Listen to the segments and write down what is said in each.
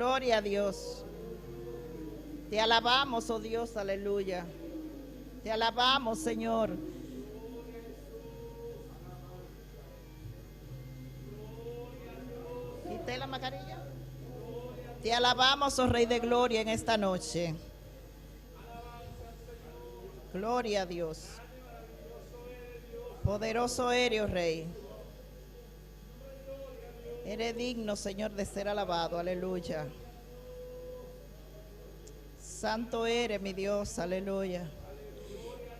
Gloria a Dios. Te alabamos, oh Dios, aleluya. Te alabamos, Señor. ¿Quité la mascarilla? Te alabamos, oh Rey de Gloria, en esta noche. Gloria a Dios. Poderoso eres, oh Rey. Eres digno, Señor, de ser alabado. Aleluya. Santo eres, mi Dios. Aleluya.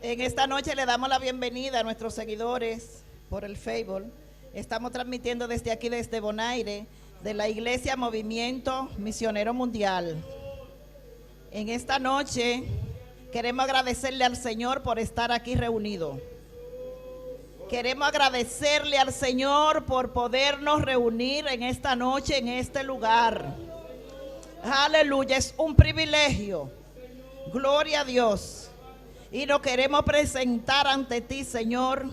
En esta noche le damos la bienvenida a nuestros seguidores por el Facebook. Estamos transmitiendo desde aquí, desde Bonaire, de la Iglesia Movimiento Misionero Mundial. En esta noche queremos agradecerle al Señor por estar aquí reunido. Queremos agradecerle al Señor por podernos reunir en esta noche, en este lugar. Aleluya, es un privilegio. Gloria a Dios. Y nos queremos presentar ante ti, Señor,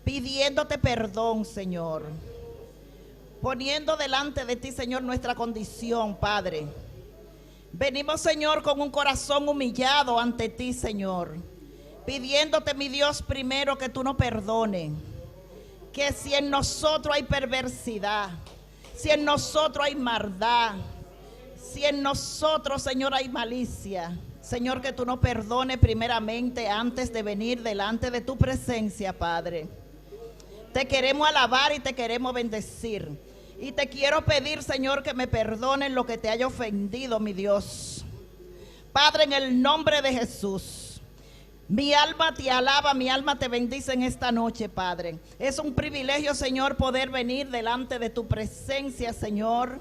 pidiéndote perdón, Señor. Poniendo delante de ti, Señor, nuestra condición, Padre. Venimos, Señor, con un corazón humillado ante ti, Señor. Pidiéndote, mi Dios, primero que tú nos perdones. Que si en nosotros hay perversidad, si en nosotros hay maldad, si en nosotros, Señor, hay malicia, Señor, que tú nos perdones primeramente antes de venir delante de tu presencia, Padre. Te queremos alabar y te queremos bendecir. Y te quiero pedir, Señor, que me perdonen lo que te haya ofendido, mi Dios. Padre, en el nombre de Jesús. Mi alma te alaba, mi alma te bendice en esta noche, Padre. Es un privilegio, Señor, poder venir delante de tu presencia, Señor,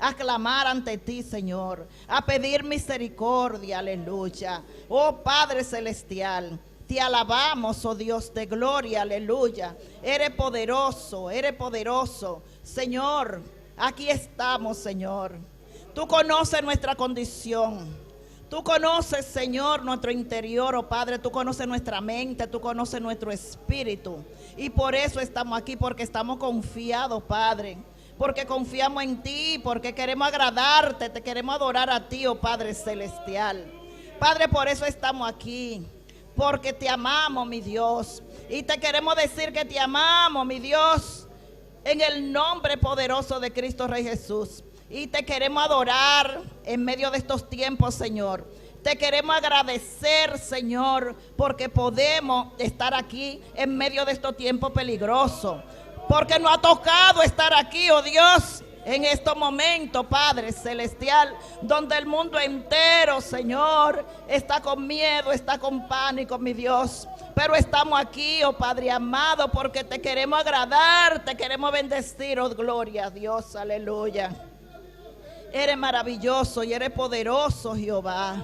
a clamar ante ti, Señor, a pedir misericordia, aleluya. Oh Padre Celestial, te alabamos, oh Dios de gloria, aleluya. Eres poderoso, Señor, aquí estamos, Señor. Tú conoces nuestra condición. Tú conoces, Señor, nuestro interior, oh Padre. Tú conoces nuestra mente, tú conoces nuestro espíritu. Y por eso estamos aquí, porque estamos confiados, Padre. Porque confiamos en ti, porque queremos agradarte, te queremos adorar a ti, oh Padre Celestial. Padre, por eso estamos aquí. Porque te amamos, mi Dios. Y te queremos decir que te amamos, mi Dios, en el nombre poderoso de Cristo Rey Jesús. Y te queremos adorar en medio de estos tiempos, Señor. Te queremos agradecer, Señor, porque podemos estar aquí en medio de estos tiempos peligrosos. Porque nos ha tocado estar aquí, oh Dios, en estos momentos, Padre Celestial, donde el mundo entero, Señor, está con miedo, está con pánico, mi Dios. Pero estamos aquí, oh Padre amado, porque te queremos agradar, te queremos bendecir, oh gloria a Dios, aleluya. Eres maravilloso y eres poderoso, Jehová.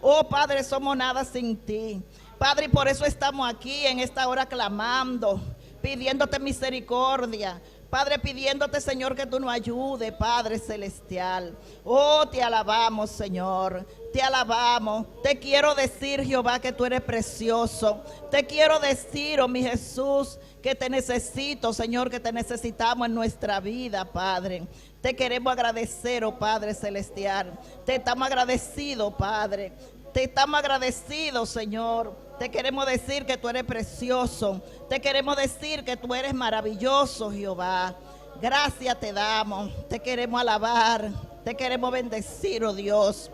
Oh Padre, somos nada sin ti. Padre, y por eso estamos aquí en esta hora clamando, pidiéndote misericordia. Padre, pidiéndote, Señor, que tú nos ayudes, Padre Celestial. Oh, te alabamos, Señor. Te alabamos. Te quiero decir, Jehová, que tú eres precioso. Te quiero decir, oh mi Jesús, que te necesito, Señor, que te necesitamos en nuestra vida, Padre. Te queremos agradecer, oh Padre Celestial. Te estamos agradecidos, Padre. Te estamos agradecidos, Señor. Te queremos decir que tú eres precioso. Te queremos decir que tú eres maravilloso, Jehová. Gracias te damos. Te queremos alabar. Te queremos bendecir, oh Dios.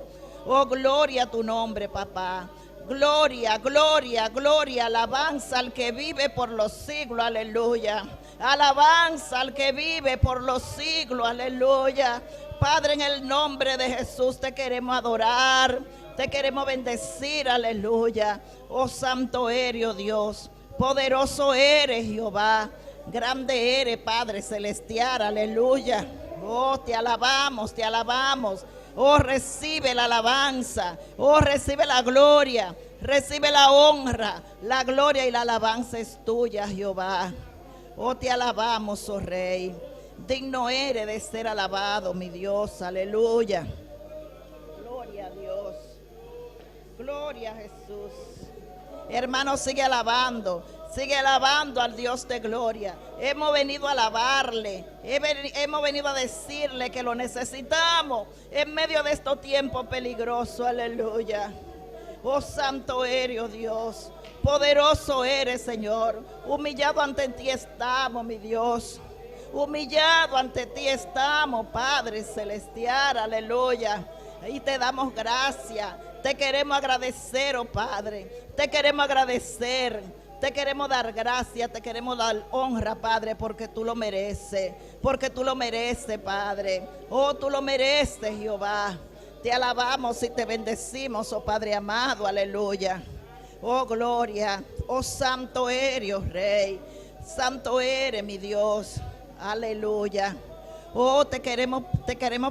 Oh, gloria a tu nombre, papá. Gloria, gloria, gloria. Alabanza al que vive por los siglos. Aleluya. Alabanza al que vive por los siglos. Aleluya. Padre, en el nombre de Jesús te queremos adorar. Te queremos bendecir, aleluya. Oh santo eres, oh Dios. Poderoso eres, Jehová. Grande eres, Padre Celestial, aleluya. Oh, te alabamos, te alabamos. Oh, recibe la alabanza. Oh, recibe la gloria. Recibe la honra. La gloria y la alabanza es tuya, Jehová. Oh, te alabamos, oh Rey. Digno eres de ser alabado, mi Dios, aleluya. Gloria a Dios. Gloria a Jesús. Hermano, sigue alabando, Sigue alabando al Dios de gloria. Hemos venido a alabarle. Hemos venido a decirle que lo necesitamos en medio de estos tiempos peligrosos. Aleluya. Oh, santo eres, oh Dios. Poderoso eres, Señor. Humillado ante ti estamos, mi Dios. Humillado ante ti estamos, Padre celestial. Aleluya. Y te damos gracias. Te queremos agradecer, oh Padre. Te queremos agradecer. Te queremos dar gracias, te queremos dar honra, Padre, porque tú lo mereces. Porque tú lo mereces, Padre. Oh, tú lo mereces, Jehová. Te alabamos y te bendecimos, oh Padre amado, aleluya. Oh, gloria. Oh, santo eres, oh Rey. Santo eres, mi Dios. Aleluya. Oh, te queremos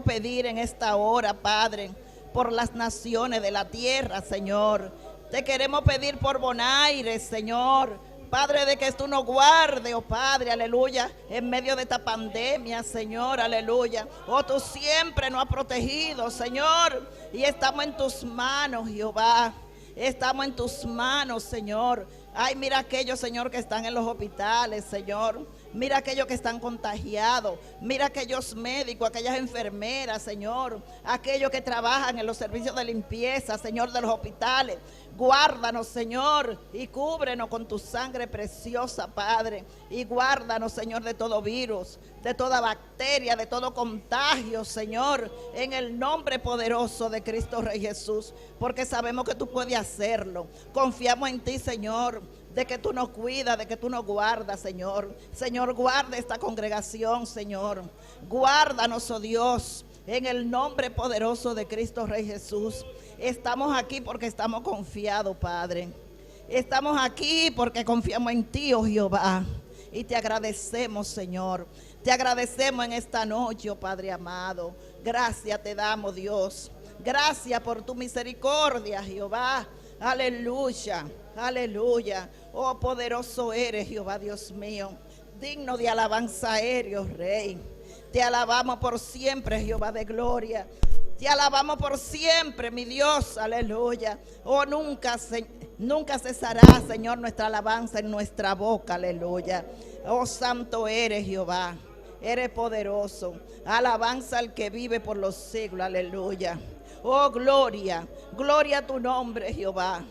pedir en esta hora, Padre, por las naciones de la tierra, Señor. Te queremos pedir por Bonaire, Señor. Padre, de que tú nos guardes, oh Padre, aleluya, en medio de esta pandemia, Señor, aleluya. Oh, tú siempre nos has protegido, Señor, y estamos en tus manos, Jehová. Estamos en tus manos, Señor. Ay, mira aquellos, Señor, que están en los hospitales, Señor. Mira aquellos que están contagiados. Mira aquellos médicos, aquellas enfermeras, Señor. Aquellos que trabajan en los servicios de limpieza, Señor, de los hospitales. Guárdanos, Señor, y cúbrenos con tu sangre preciosa, Padre. Y guárdanos, Señor, de todo virus, de toda bacteria, de todo contagio, Señor, en el nombre poderoso de Cristo Rey Jesús, porque sabemos que tú puedes hacerlo. Confiamos en ti, Señor, de que tú nos cuidas, de que tú nos guardas, Señor. Señor, guarda esta congregación, Señor. Guárdanos, oh Dios, en el nombre poderoso de Cristo Rey Jesús. Estamos aquí porque estamos confiados, Padre. Estamos aquí porque confiamos en ti, oh Jehová. Y te agradecemos, Señor. Te agradecemos en esta noche, oh Padre amado. Gracias te damos, Dios. Gracias por tu misericordia, Jehová. Aleluya, aleluya. Oh, poderoso eres, Jehová, Dios mío. Digno de alabanza eres, oh Rey. Te alabamos por siempre, Jehová de gloria. Te alabamos por siempre, mi Dios, aleluya. Oh, nunca cesará, Señor, nuestra alabanza en nuestra boca, aleluya. Oh, santo eres, Jehová. Eres poderoso. Alabanza al que vive por los siglos, aleluya. Oh, gloria, gloria a tu nombre, Jehová.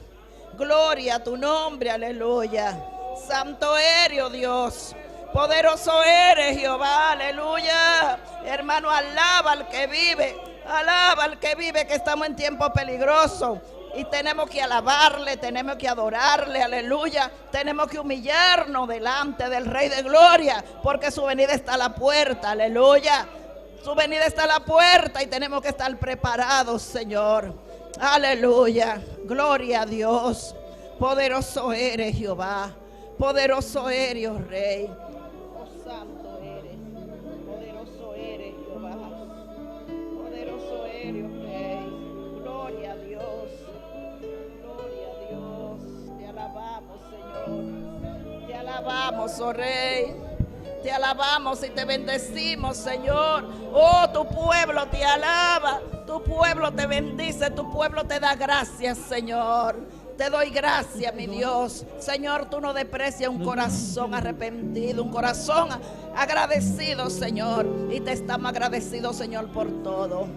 Gloria a tu nombre, aleluya. Santo eres, oh Dios. Poderoso eres, Jehová, aleluya. Hermano, alaba al que vive. Alaba al que vive, que estamos en tiempo peligroso. Y tenemos que alabarle, tenemos que adorarle, aleluya. Tenemos que humillarnos delante del Rey de Gloria, porque su venida está a la puerta, aleluya. Su venida está a la puerta y tenemos que estar preparados, Señor. Aleluya. Gloria a Dios. Poderoso eres, Jehová. Poderoso eres, oh Rey. Oh, santo eres. Poderoso eres, Jehová. Poderoso eres, oh Rey. Gloria a Dios. Gloria a Dios. Te alabamos, Señor. Te alabamos, oh Rey. Te alabamos y te bendecimos, Señor. Oh, tu pueblo te alaba. Tu pueblo te bendice. Tu pueblo te da gracias, Señor. Te doy gracias, mi Dios. Señor, tú no desprecias un corazón arrepentido, un corazón agradecido, Señor. Y te estamos agradecidos, Señor, por todo.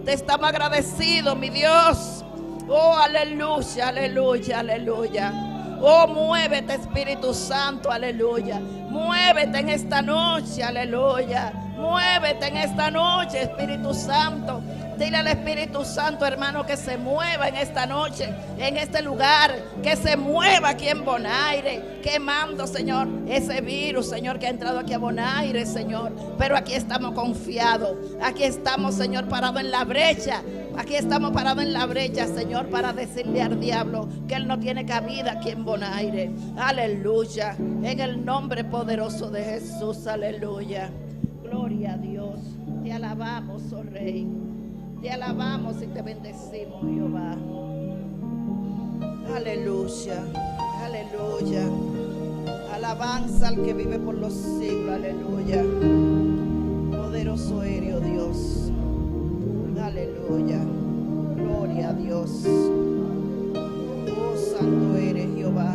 Te estamos agradecidos, mi Dios. Oh, aleluya, aleluya, aleluya. Oh, muévete, Espíritu Santo, aleluya. Muévete en esta noche, aleluya. Muévete en esta noche, Espíritu Santo. Dile al Espíritu Santo, hermano, que se mueva en esta noche, en este lugar, que se mueva aquí en Bonaire, quemando, Señor, ese virus, Señor, que ha entrado aquí a Bonaire, Señor. Pero aquí estamos confiados, aquí estamos, Señor, parados en la brecha. Aquí estamos parados en la brecha, Señor, para decirle al diablo que él no tiene cabida aquí en Bonaire. Aleluya, en el nombre poderoso de Jesús, aleluya. Gloria a Dios, te alabamos, oh Rey. Te alabamos y te bendecimos, Jehová. Aleluya, aleluya. Alabanza al que vive por los siglos, aleluya. Poderoso eres, oh Dios. Aleluya. Gloria a Dios. Oh, santo eres, Jehová.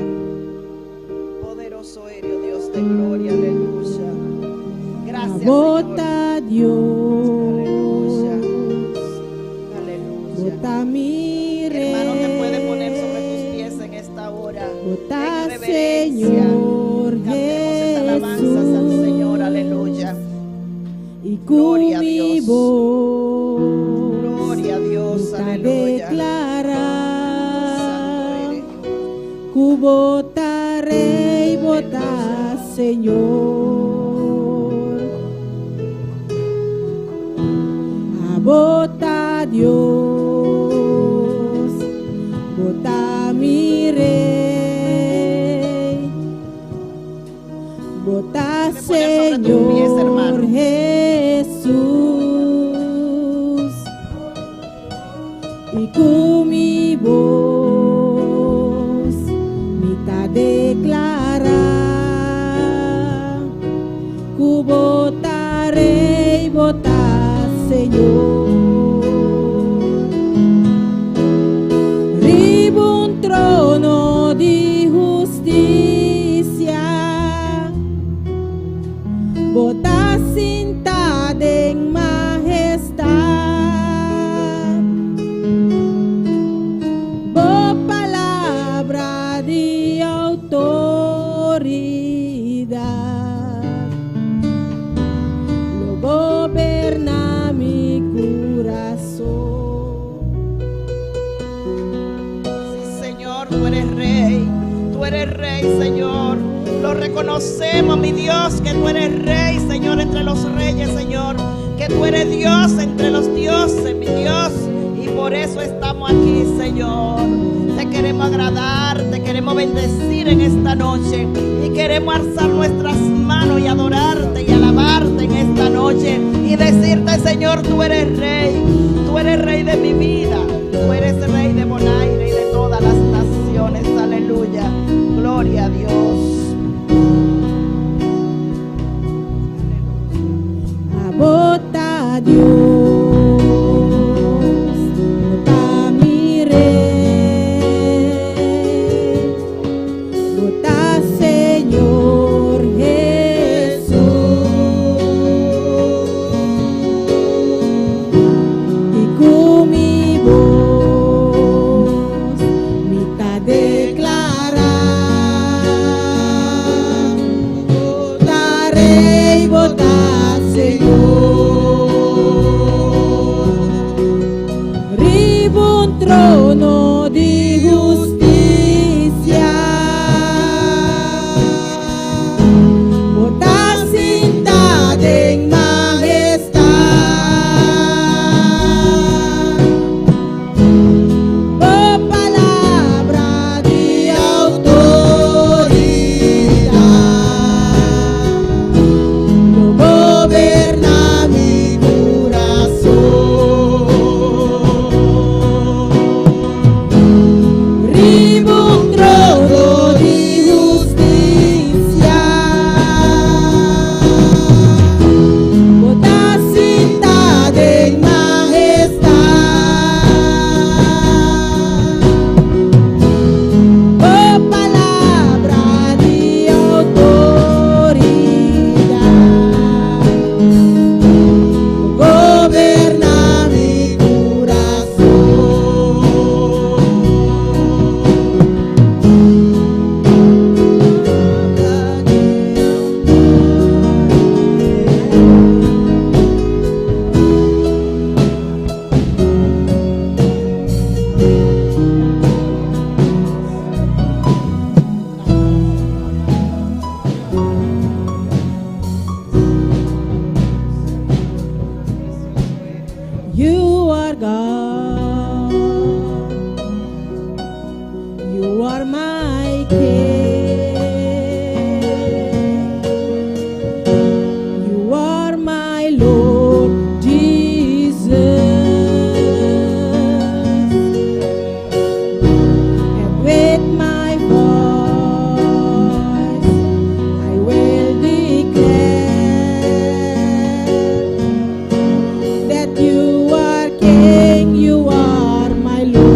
darte gloria, aleluya. Gracias, Bota Señor. Dios, Aleluya. Aleluya. bota mi rey, Hermano, te puede poner sobre tus pies en esta hora. bota En reverencia. Señor Cantemos estas alabanzas al Señor, aleluya. y Gloria a con mi Dios. voz Gloria a Dios, bota aleluya. declarar, Santo eres Dios. bota rey, bota Señor, bota Dios, bota mi rey, bota Te pones sobre tus pies, Señor hermano. Jesús y con mi voz mitad declara, bota rey, bota Señor. Arriba un trono de justicia, bota sentada en majestad, por palabra de autoridad, lo gobierna mi corazón. Sí, Señor, tú eres rey, Señor. Lo reconocemos, mi Dios, que tú eres rey, Señor, entre los reyes, Señor. Que tú eres Dios entre los dioses, mi Dios. Y por eso estamos aquí, Señor. Te queremos agradar, te queremos bendecir en esta noche. Y queremos alzar nuestras manos y adorarte y alabarte en esta noche. Y decirte, Señor, tú eres rey de mi vida. Tú eres rey de Bonaire y de todas las naciones. Aleluya. Gloria a Dios. Bota Dios, bota mi rey, bota Señor Jesús y con mi voz mitad declara, bota rey, bota Señor. Arriba un trono de justicia, bota sentada en majestad, por palabra de autoridad, lo gobierna mi corazón. Arriba un trono de justicia, bota sentada en majestad, por palabra de autoridad, gobierna mi You are God, you are my King, you are my Lord Jesus, and with my voice I will declare that you are King, you are my Lord.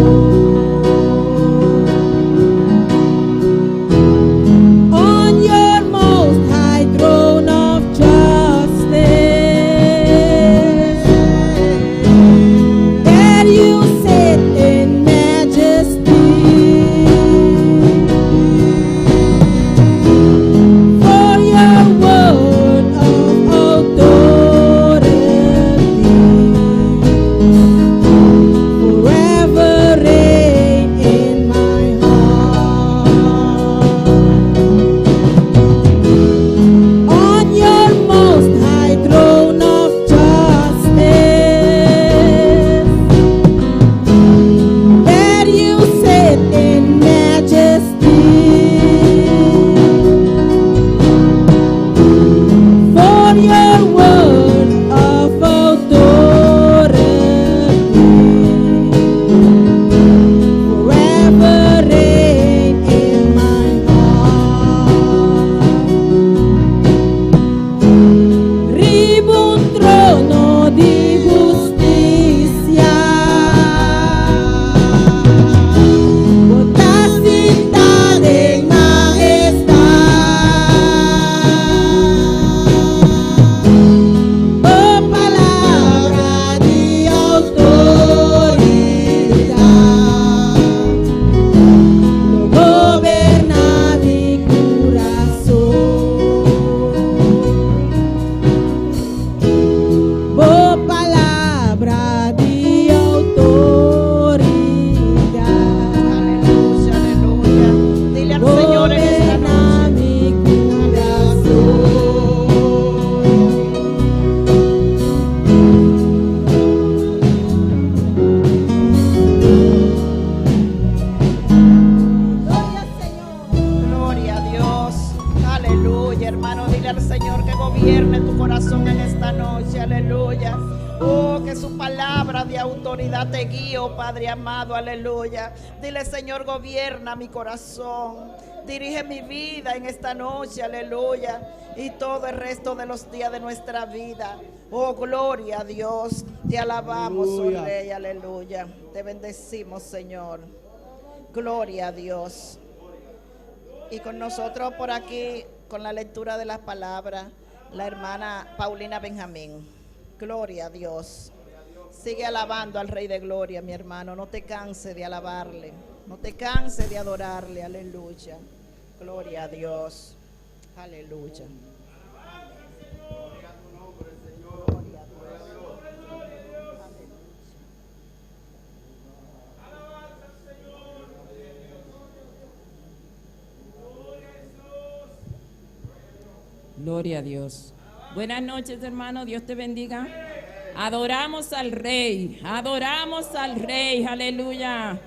Pídele al Señor que gobierne tu corazón en esta noche, aleluya. Oh, que su palabra de autoridad te guíe, oh Padre amado, aleluya. Dile, Señor, gobierna mi corazón, dirige mi vida en esta noche, aleluya, y todo el resto de los días de nuestra vida. Oh, gloria a Dios, te alabamos, oh Rey, aleluya. Te bendecimos, Señor. Gloria a Dios. Y con nosotros por aquí, con la lectura de las palabras, la hermana Paulina Benjamín. Gloria a Dios. Sigue alabando al Rey de Gloria, mi hermano. No te canses de alabarle. No te canses de adorarle. Aleluya. Gloria a Dios. Aleluya. Gloria a Dios. Buenas noches, hermano. Dios te bendiga. Adoramos al Rey. Adoramos al Rey. Aleluya.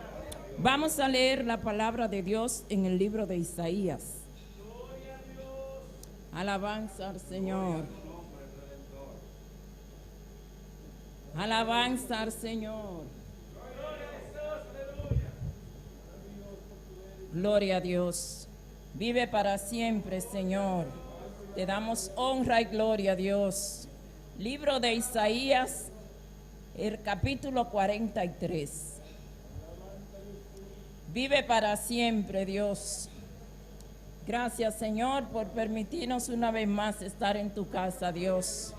Vamos a leer la palabra de Dios en el libro de Isaías. Alabanza al Señor. Alabanza al Señor. Gloria a Dios. Vive para siempre, Señor. Te damos honra y gloria a Dios. Libro de Isaías, el capítulo 43. Vive para siempre, Dios. Gracias, Señor, por permitirnos una vez más estar en tu casa, Dios.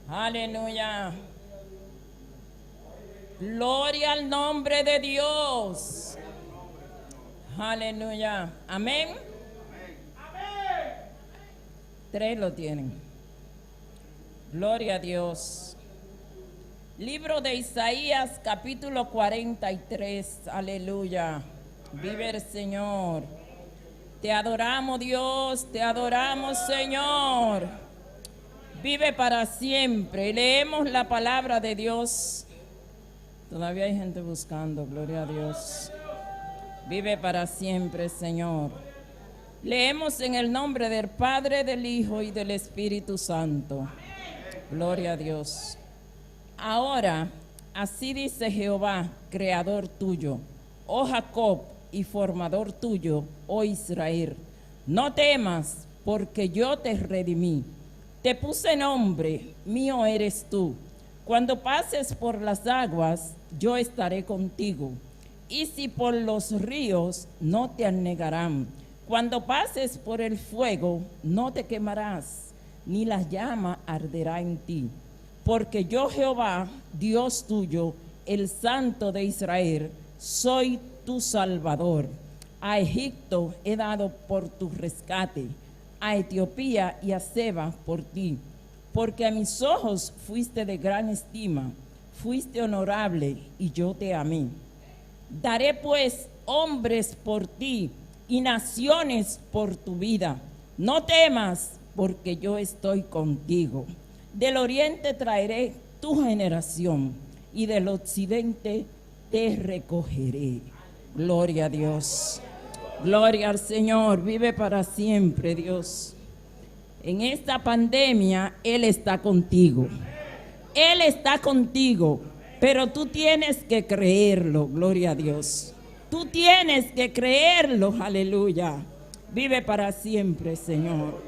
Aleluya. Gloria al nombre de Dios. Aleluya. Amén. 3 lo tienen. Gloria a Dios. Libro de Isaías, capítulo 43. Aleluya. Vive el Señor. Te adoramos, Dios. Te adoramos, Señor. Vive para siempre. Leemos la palabra de Dios. Todavía hay gente buscando. Gloria a Dios. Vive para siempre, Señor. Leemos en el nombre del Padre, del Hijo y del Espíritu Santo. Gloria a Dios. Ahora, así dice Jehová, creador tuyo, oh Jacob, y formador tuyo, oh Israel. No temas, porque yo te redimí. Te puse nombre, mío eres tú. Cuando pases por las aguas, yo estaré contigo. Y si por los ríos, no te anegarán. Cuando pases por el fuego, no te quemarás, ni la llama arderá en ti. Porque yo, Jehová, Dios tuyo, el Santo de Israel, soy tu Salvador. A Egipto he dado por tu rescate, a Etiopía y a Seba por ti. Porque a mis ojos fuiste de gran estima, fuiste honorable y yo te amé. Daré pues hombres por ti, y naciones por tu vida. No temas, porque yo estoy contigo. Del oriente traeré tu generación, y del occidente te recogeré. Gloria a Dios. Gloria al Señor. Vive para siempre, Dios. En esta pandemia, Él está contigo. Él está contigo, pero tú tienes que creerlo. Gloria a Dios. Tú tienes que creerlo, aleluya. Vive para siempre, Señor.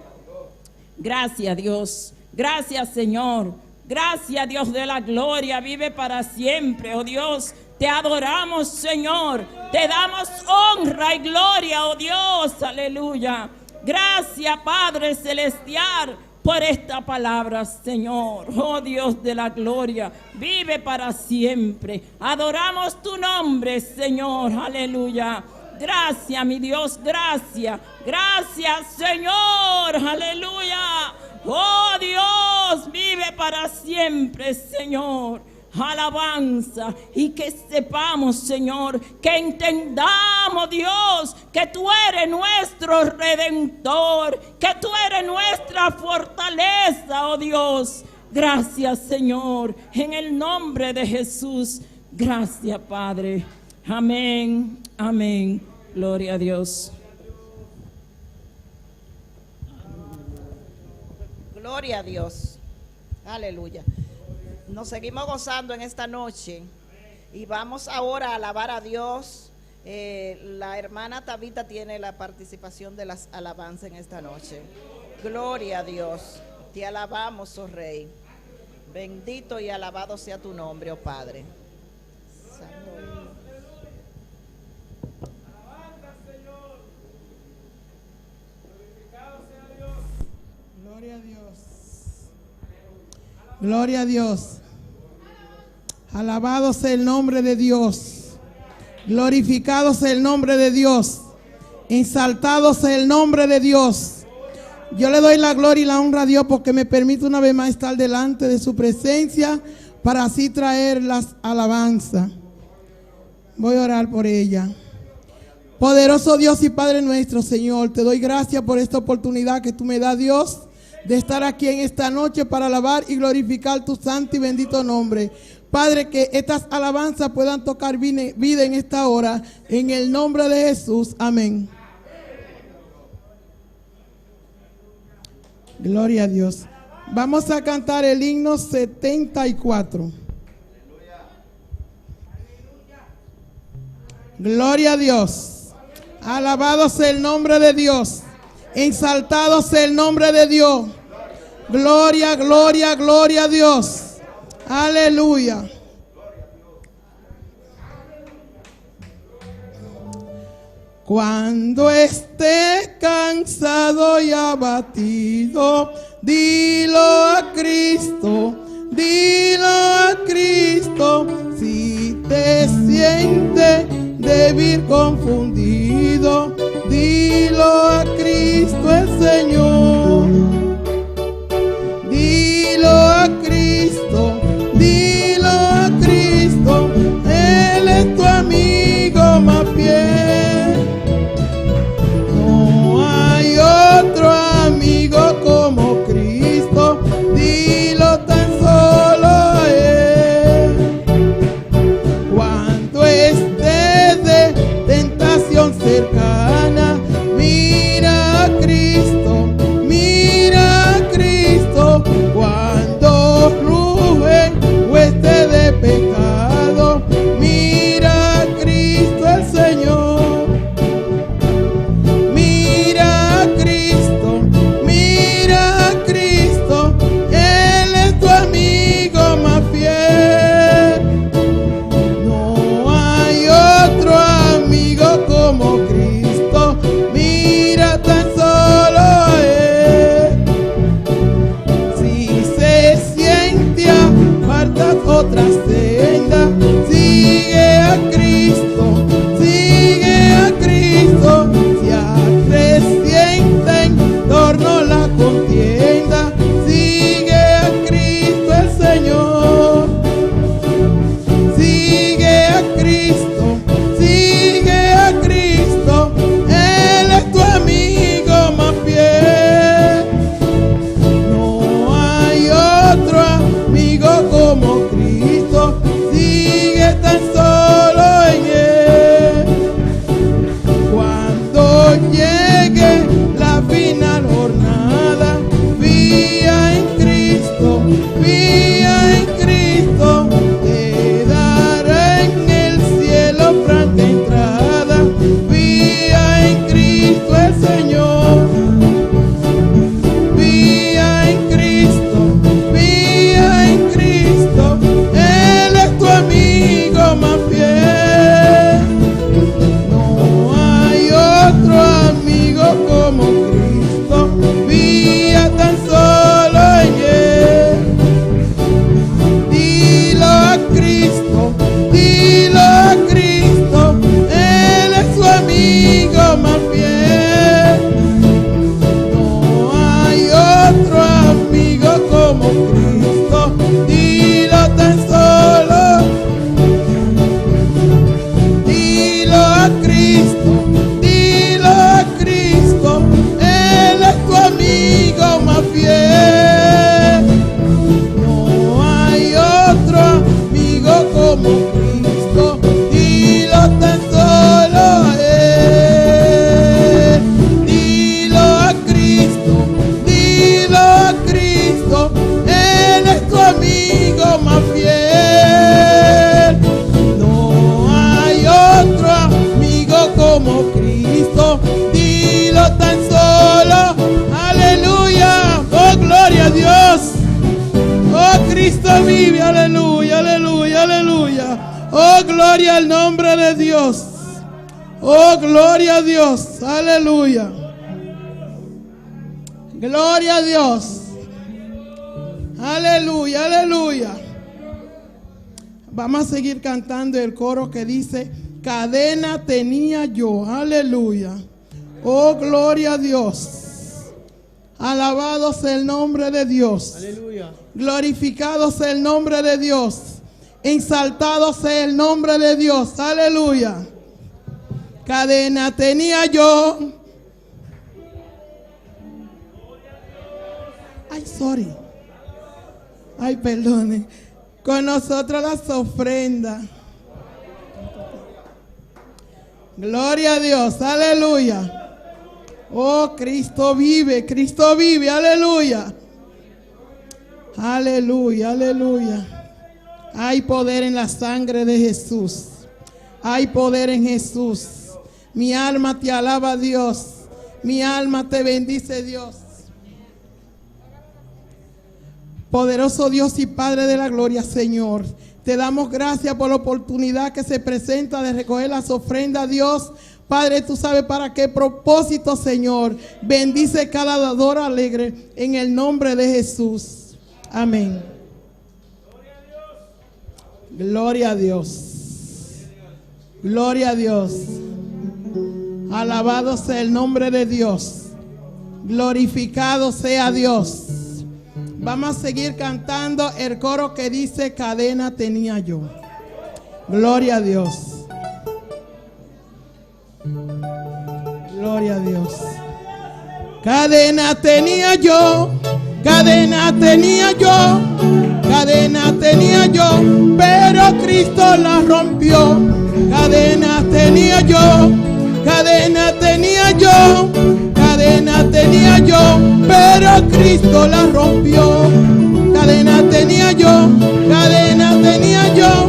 Gracias, Dios. Gracias, Señor. Gracias, Dios de la gloria. Vive para siempre, oh Dios. Te adoramos, Señor. Te damos honra y gloria, oh Dios. Aleluya. Gracias, Padre Celestial, por esta palabra, Señor. Oh Dios de la gloria, vive para siempre. Adoramos tu nombre, Señor. Aleluya. Gracias, mi Dios, gracias. Gracias, Señor. Aleluya. Oh Dios, vive para siempre, Señor. Alabanza, y que sepamos, Señor, que entendamos, Dios, que tú eres nuestro Redentor, que tú eres nuestra fortaleza, oh Dios. Gracias, Señor, en el nombre de Jesús. Gracias, Padre. Amén, amén. Gloria a Dios. Gloria a Dios. Aleluya. Nos seguimos gozando en esta noche y vamos ahora a alabar a Dios. La hermana Tabita tiene la participación de las alabanzas en esta noche. Gloria a Dios. Te alabamos, oh Rey. Bendito y alabado sea tu nombre, oh Padre. Santo. Gloria a Dios. Gloria a Dios. Alabado sea el nombre de Dios. Glorificado sea el nombre de Dios. Exaltado sea el nombre de Dios. Yo le doy la gloria y la honra a Dios porque me permite una vez más estar delante de su presencia para así traer las alabanzas. Voy a orar por ella. Poderoso Dios y Padre nuestro, Señor, te doy gracias por esta oportunidad que tú me das, Dios, de estar aquí en esta noche para alabar y glorificar tu santo y bendito nombre. Padre, que estas alabanzas puedan tocar vida en esta hora, en el nombre de Jesús. Amén. Gloria a Dios. Vamos a cantar el himno 74. Gloria a Dios. Alabado sea el nombre de Dios. Exaltado sea el nombre de Dios. Gloria, gloria, gloria a Dios. Aleluya. Cuando esté cansado y abatido, dilo a Cristo, dilo a Cristo. Si te sientes débil, confundido, dilo a Cristo el Señor. Dilo a Cristo, dilo a Cristo, Él es tu amigo más fiel. No hay otro amigo como Cristo, dilo tan solo a Él. Cuando estés de tentación cercana, mira a Cristo, mira a Cristo. Cuando ruge hueste de pecado, mira a Cristo el Señor. Mira a Cristo, mira a Cristo, Él es tu amigo más fiel. No hay otro amigo como Cristo, vive, aleluya, aleluya, aleluya. Oh, gloria al nombre de Dios. Oh, gloria a Dios, aleluya. Gloria a Dios. Aleluya, aleluya. Vamos a seguir cantando el coro que dice: cadena tenía yo, aleluya. Oh, gloria a Dios. Alabado sea el nombre de Dios. Aleluya. Glorificado sea el nombre de Dios. Exaltado sea el nombre de Dios. Aleluya. Cadena tenía yo. Ay, sorry. Ay, perdone. Con nosotros las ofrendas. Gloria a Dios. Aleluya. Oh, Cristo vive, aleluya. Aleluya, aleluya. Hay poder en la sangre de Jesús. Hay poder en Jesús. Mi alma te alaba, Dios. Mi alma te bendice, Dios. Poderoso Dios y Padre de la gloria, Señor, te damos gracias por la oportunidad que se presenta de recoger las ofrendas, Dios. Padre, tú sabes para qué propósito, Señor. Bendice cada dador alegre en el nombre de Jesús. Amén. Gloria a Dios. Gloria a Dios. Alabado sea el nombre de Dios. Glorificado sea Dios. Vamos a seguir cantando el coro que dice: cadena tenía yo. Gloria a Dios. Gloria a Dios. Cadena tenía yo, cadena tenía yo, cadena tenía yo, pero Cristo la rompió. Cadena tenía yo, cadena tenía yo, cadena tenía yo, pero Cristo la rompió. Cadena tenía yo, cadena tenía yo,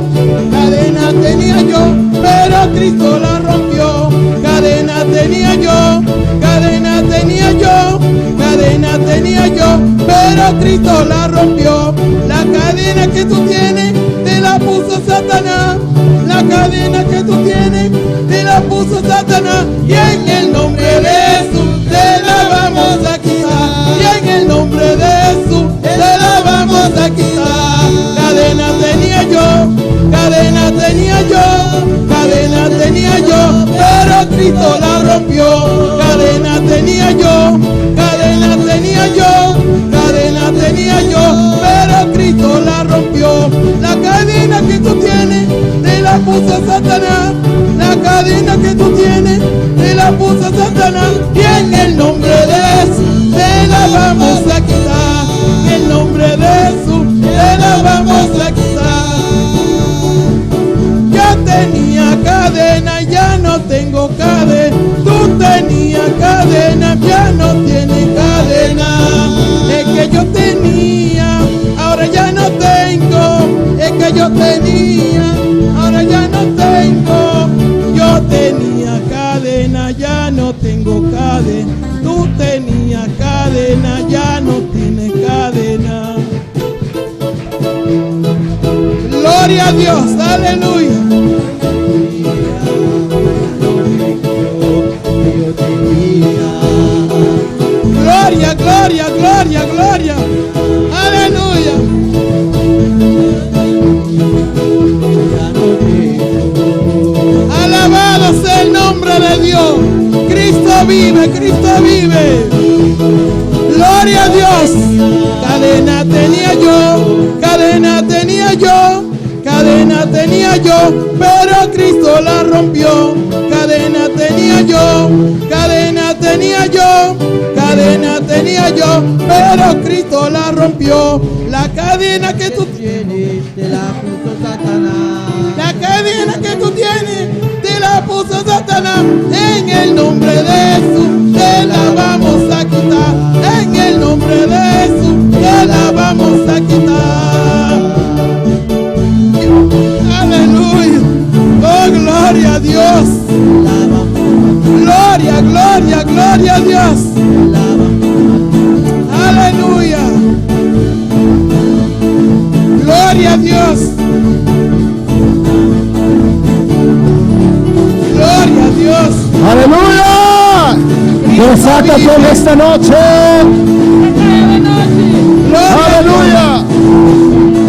cadena tenía yo, pero Cristo la rompió. Cadena tenía yo, cadena tenía yo, cadena tenía yo, pero Cristo la rompió. La cadena que tú tienes te la puso Satanás. La cadena que tú tienes te la puso Satanás. Y en el nombre de Jesús te la vamos a quitar. Y en el nombre de Jesús te la vamos a quitar. Cadena tenía yo, cadena tenía yo, cadena tenía yo, pero Cristo la rompió. Cadena tenía yo, cadena tenía yo, cadena tenía yo, pero Cristo la rompió. La cadena que tú tienes te la puso Satanás. La cadena que tú tienes te la puso Satanás. Y en el nombre de Jesús te la vamos a quitar. En el nombre de Jesús te la vamos a quitar. Yo tenía cadena, ya no tengo cadena. Tú tenías cadena, ya no tienes cadena. Es que yo tenía, ahora ya no tengo. Es que yo tenía, ahora ya no tengo. Yo tenía cadena, ya no tengo cadena. Tú tenías cadena, ya no tienes cadena. Gloria a Dios, aleluya. Gloria, gloria, gloria, gloria. Aleluya. Alabado sea el nombre de Dios. Cristo vive, Cristo vive. Gloria a Dios. Cadena tenía yo, cadena tenía yo, cadena tenía yo, pero Cristo la rompió. Cadena tenía yo, cadena tenía yo, cadena tenía yo, pero Cristo la rompió. La cadena que tú tienes te la puso Satanás. La cadena que tú tienes te la puso Satanás. En el nombre de Jesús te la vamos a quitar. En el nombre de Jesús te la vamos a quitar. Aleluya. Oh, gloria a Dios. Gloria, gloria, gloria a Dios. Aleluya. Gloria Desátate en esta noche. Aleluya.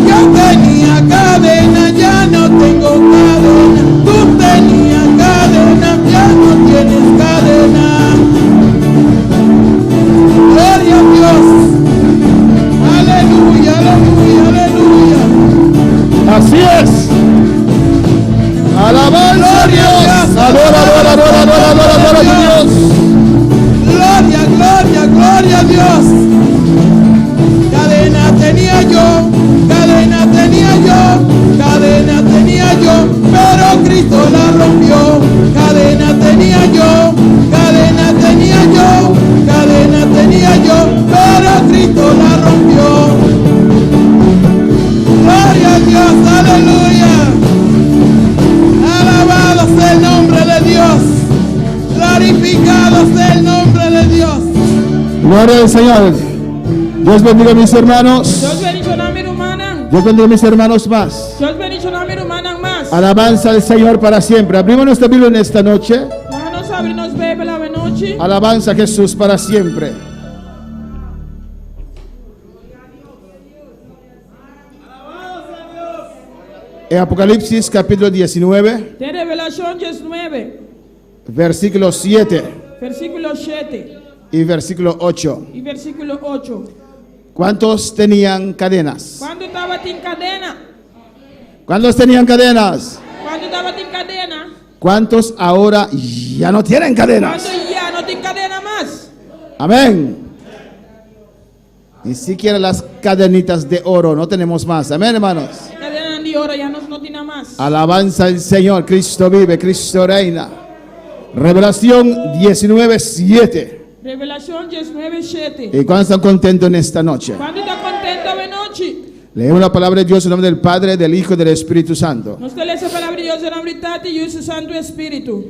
Yo tenía cadena, ya no tengo cadena. Tú tenías cadena, ya no tienes cadena. Gloria a Dios. Aleluya, aleluya, aleluya. Así es. Alabanza a Dios. Adora, adora, adora, adora, adora, adora a Dios. Gloria, gloria, gloria a Dios. Cadena tenía yo, pero Cristo la rompió. Cadena tenía yo, pero Cristo la rompió. Gloria a Dios, aleluya. Alabado sea el nombre de Dios. Glorificado sea el nombre de Dios. Gloria al Señor. Dios bendiga a mis hermanos. Dios bendiga a mis hermanos más. Alabanza al Señor para siempre. Abrimos nuestra Biblia en esta noche. Alabanza a Jesús para siempre. En Apocalipsis capítulo 19, De Revelación 19, versículo 7 versículo 7 y versículo 8. y versículo 8. ¿Cuántos tenían cadenas? ¿Cuándo estaba en cadena? ¿Cuántos tenían cadenas? ¿Cuándo estaba en cadena? ¿Cuántos ahora ya no tienen cadenas? ¿Cuándo ya no tiene cadena más? Amén. Ni siquiera las cadenitas de oro no tenemos más. Amén, hermanos. Cadena de oro ya no tiene más. Alabanza al Señor. Cristo vive, Cristo reina. Revelación 19:7. Revelación 19, 7. ¿Y cuántos están contentos en esta noche? ¿Cuándo está contento de noche? Leemos la palabra de Dios en nombre del Padre, del Hijo y del Espíritu Santo. Nos lee esa palabra de Dios en nombre del Padre y de su Santo Espíritu.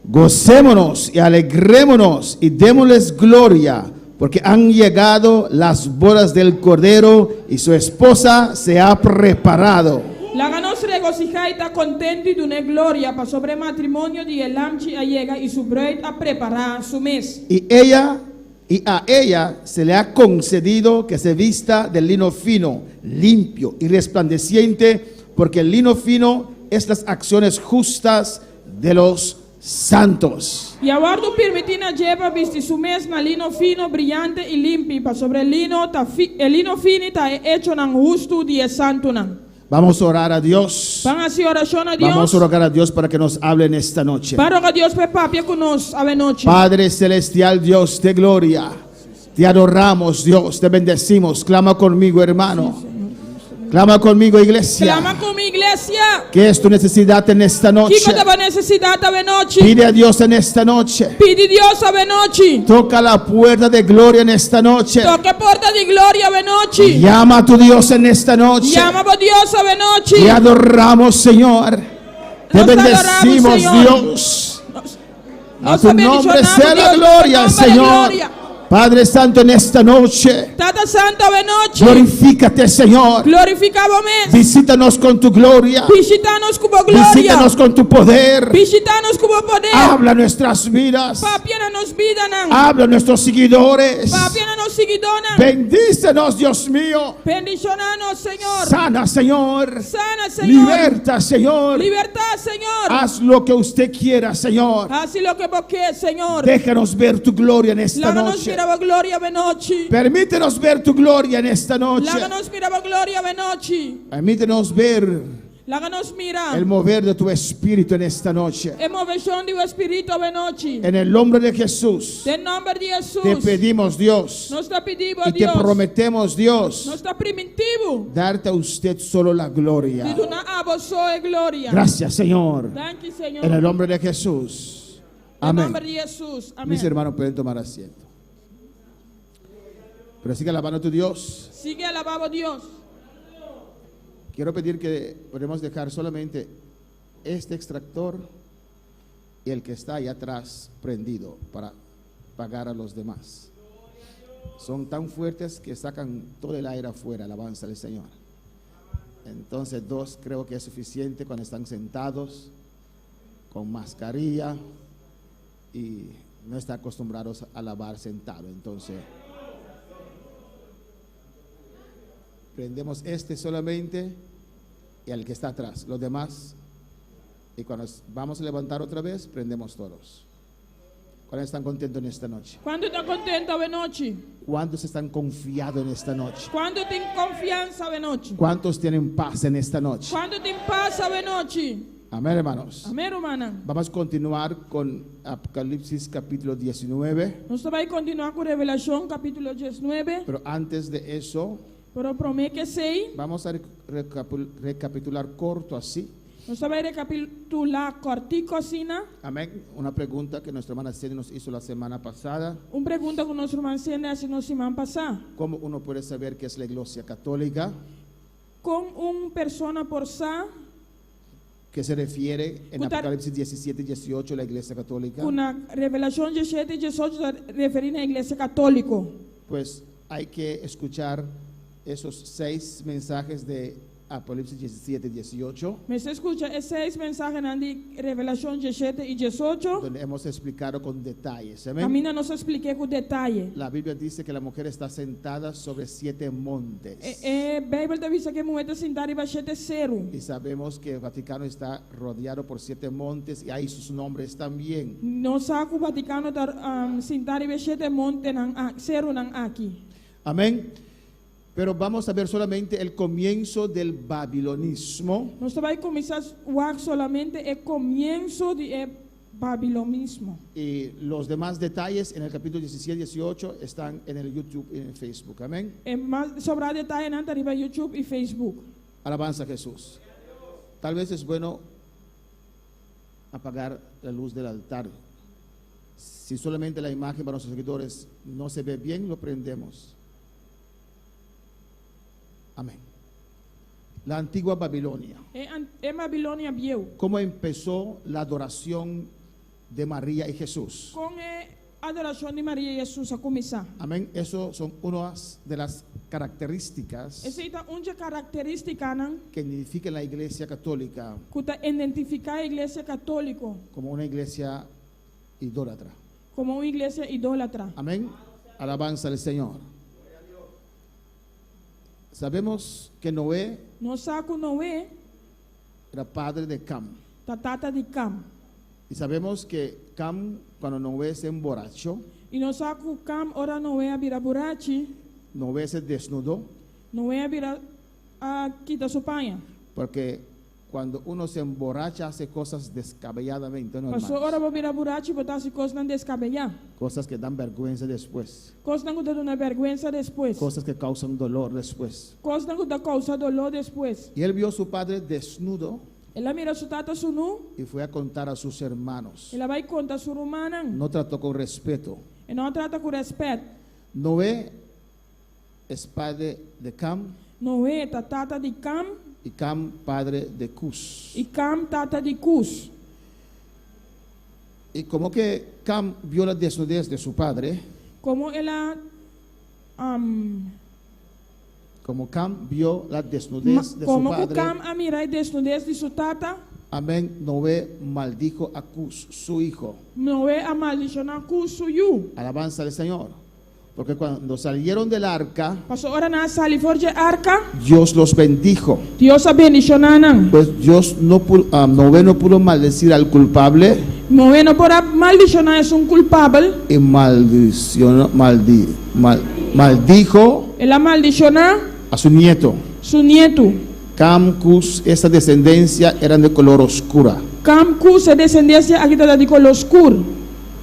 Gocémonos y alegrémonos y démosles gloria, porque han llegado las bodas del Cordero y su esposa se ha preparado. Láganos regocijar y estar contento y tener gloria para sobre matrimonio de Elamchi llega y su bread a preparar su mes. Y a ella se le ha concedido que se vista de lino fino, limpio y resplandeciente, porque el lino fino es las acciones justas de los santos. Y ahora permitina lleva viste su mes na lino fino, brillante y limpio, para sobre el lino fino está hecho en justo de santo nan. Vamos a orar a Dios. Van a hacer oración a Dios. Vamos a rogar a Dios para que nos hable en esta noche. Para que Dios prepare con nos a noche. Padre celestial, Dios de gloria, te adoramos, Dios, te bendecimos. Clama conmigo, hermano. Clama conmigo, iglesia. Clama con mi iglesia. ¿Qué es tu necesidad en esta noche? ¿Qué te va necesidad a noche? Pide a Dios en esta noche. Pide Dios a noche. Toca la puerta de gloria en esta noche. Toca puerta de gloria a noche. Llama a tu Dios en esta noche. Llama a Dios a noche. Te adoramos, Señor. Te Nos bendecimos, adoramos, Señor. Dios. A Nos tu nombre bendicionamos, sea la Dios, gloria, en tu nombre Señor. gloria. Padre Santo, en esta noche, Tata Santa a noche. glorifícate, Señor. Glorificamos mes. Visítanos con tu gloria. Visitanos como gloria. Visítanos con tu poder. Visitanos como poder. Habla nuestras vidas. Papiana nos vida nan. Habla a nuestros seguidores. Papiana nos seguidona. Bendícenos, Dios mío. Bendicionanos, Señor. Sana, Señor. Sana, Señor. Liberta, Señor. Libertad, Señor. Haz lo que usted quiera, Señor. Así lo que vos quieres, Señor. Déjanos ver tu gloria en esta Láganos noche. miraba gloria a noche. Permítenos ver tu gloria en esta noche. Láganos miraba gloria a noche. Permítenos ver Láganos mira. el mover de tu espíritu en esta noche. Emoción de tu espíritu a noche. En el nombre de Jesús, En nombre de Jesús. te pedimos, Dios, Nos está pidiendo y te Dios. prometemos, Dios, Nos está primitivo. darte a usted solo la gloria. De una abosoe gloria. Gracias, Señor. Thank you, Señor. En el nombre de Jesús. En Amén. nombre de Jesús. Amén. Mis hermanos pueden tomar asiento. Pero sigue alabando a tu Dios. Sigue alabando a Dios. Quiero pedir que podemos dejar solamente este extractor y el que está ahí atrás prendido para pagar a los demás. Son tan fuertes que sacan todo el aire afuera, alabanza al Señor. Entonces 2 creo que es suficiente cuando están sentados con mascarilla y no está acostumbrado a alabar sentado. Entonces, prendemos este solamente y al que está atrás. Los demás, y cuando vamos a levantar otra vez, prendemos todos. ¿Cuántos están contentos en esta noche? Quando está contente a noite? ¿Cuántos están confiados en esta noche? Quando tem confiança a noite? ¿Cuántos tienen paz en esta noche? Quando tem paz a noite? Amén, hermanos. Amém, irmã? Vamos a continuar con Apocalipsis capítulo 19. Nós vamos continuar com Revelação capítulo 19. Pero antes de eso, Pero prometo que sei. vamos a recapitular corto así. Nós vamos recapitular cortico assim. Amén. Una pregunta que nuestra hermana Ceni nos hizo la semana pasada. Pergunta que o nosso irmão Sena assim na semana passada. ¿Cómo uno puede saber qué es la iglesia católica? Com persona por sa, ¿Qué se refiere en Putar- Apocalipsis 17 y 18 la iglesia católica? com a Revelação 17 e 18 referindo à igreja católica. Pues hay que escuchar esos 6 mensajes de Apocalipsis 17 y 18, Mas você escuta esses mensagens de Revelação 17 e 18. donde hemos explicado con detalles. Amén. Camina nos expliquei com detalhe. La Biblia dice que la mujer está sentada sobre 7 montes. A Bíblia diz que a mulher está sentada e vai ser cero. Y sabemos que el Vaticano está rodeado por 7 montes y hay sus nombres también. Nós sabemos que o Vaticano está sentado e vai ser monte cero aqui. Amén. Pero vamos a ver solamente el comienzo del babilonismo Nós vamos começar a ver solamente o começo do babilonismo. y los demás detalles en el capítulo 17 y 18 están en el YouTube y en el Facebook. Amén. Mais sobre detalhe na arriba YouTube e Facebook. Alabanza a Jesús. Tal vez es bueno apagar la luz del altar. Si solamente la imagen para nuestros seguidores no se ve bien, lo prendemos. Amén. La antigua Babilonia. É Babilônia viu. ¿Cómo empezó la adoración de María y Jesús? Com a adoração de Maria e Jesus a começar. Amén. Eso son unas de las características Essa é uma característica que identifican la iglesia católica que identifica a igreja católica como una iglesia idólatra. como uma igreja idólatra. Amén. Alabanza al Señor. Sabemos que Noé Nós sabemos que Noé, era padre de Cam. tata de Cam. Y sabemos que Cam, cuando Noé se emborrachó, E nós sabemos que Cam, ora Noé a vira burachi, Noé se desnudó, Noé a vira a quita sua panha. porque cuando uno se emborracha hace cosas descabelladamente, ¿no, Passou ora hermanos? para virar burachi, botar as coisas não descabelhar. Cosas que dan vergüenza después, Coisas não dão uma vergonha depois. cosas que causan dolor después. Coisas não dão causa dolor depois. Y él vio a su padre desnudo Ela mira sua tata sunu, y fue a contar a sus hermanos. ela vai contar sua irmã, No trató con respeto. e não trata com respeito. Noé es padre de Cam Noé, tata de Cam, y Cam padre de Cus. e Cam, tata de Cus. Y como que Cam vio la desnudez de su padre, Como ela como Cam vio la desnudez de su como o padre, Cam a mirar a desnudez de sua tata, amén, Noé maldijo a Cus, su hijo. Noé a maldicionar Cus suyu. Alabanza al Señor. Porque cuando salieron del arca, Passou ora na sali forje arca, Dios los bendijo. Deus abençoa nan. Pues Dios Noé no pudo maldecir al culpable Noé não pode maldicionar é um culpável. y maldijo Ela maldiciona a su nieto. seu neto. Cam, Cus, esa descendencia eran de color oscura Cam Cus é descendência aqui da de cor escuro.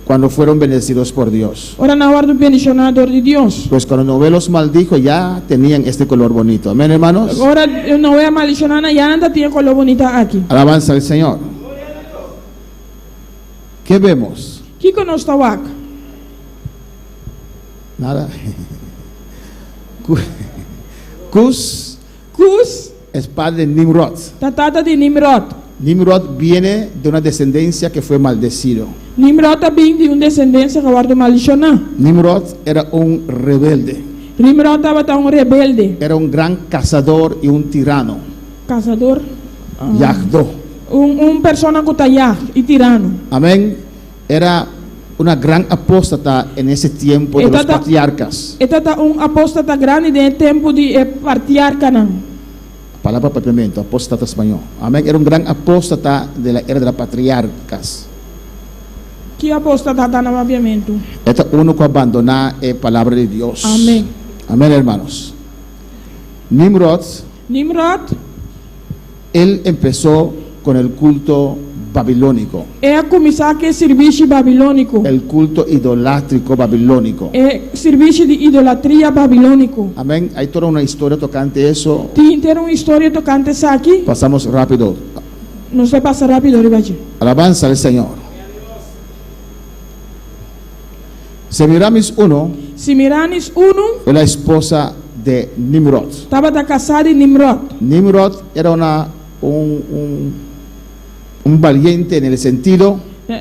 cuando fueron bendecidos por Dios. Ora na hora do bendicionador de Deus. Pues cuando Noé los maldijo ya tenían este color bonito. Amén, hermanos. Agora Noé a maldicionar e anda tinha color bonita aqui. Alabanza al Señor. ¿Qué vemos? Que nós está aqui? Nada. Cus Cus, es padre de Nimrod. tata de Nimrod. Nimrod viene de una descendencia que fue maldecido. Nimrod também de descendência que guarda maldicionar. Nimrod era un rebelde, Nimrod estava tão rebelde, era un gran cazador y un tirano. caçador, Yagdo. persona que está e tirano. Amén. Era una gran apóstata en ese tiempo de los patriarcas. Esta apóstata grande del tiempo de patriarca. Palabra propiamente, apóstata español. Amén. Era un gran apóstata de la era de las patriarcas. Que apóstata está no aviamento. Este uno que abandona la palabra de Dios. Amén. Amén, hermanos. Nimrod, él empezó con el culto babilónico, É começar que serviço babilônico. el culto idolátrico babilónico. É serviço de idolatria babilônico. Amén. Hay toda una historia tocante eso. Tem inteira uma história tocante isso aqui. Pasamos rápido. Não se passa rápido, Ribaji. Alabanza al Señor. Semiramis 1 Semiramis 1 fue la esposa de Nimrod. estava casada em Nimrod. Nimrod era un valiente en el sentido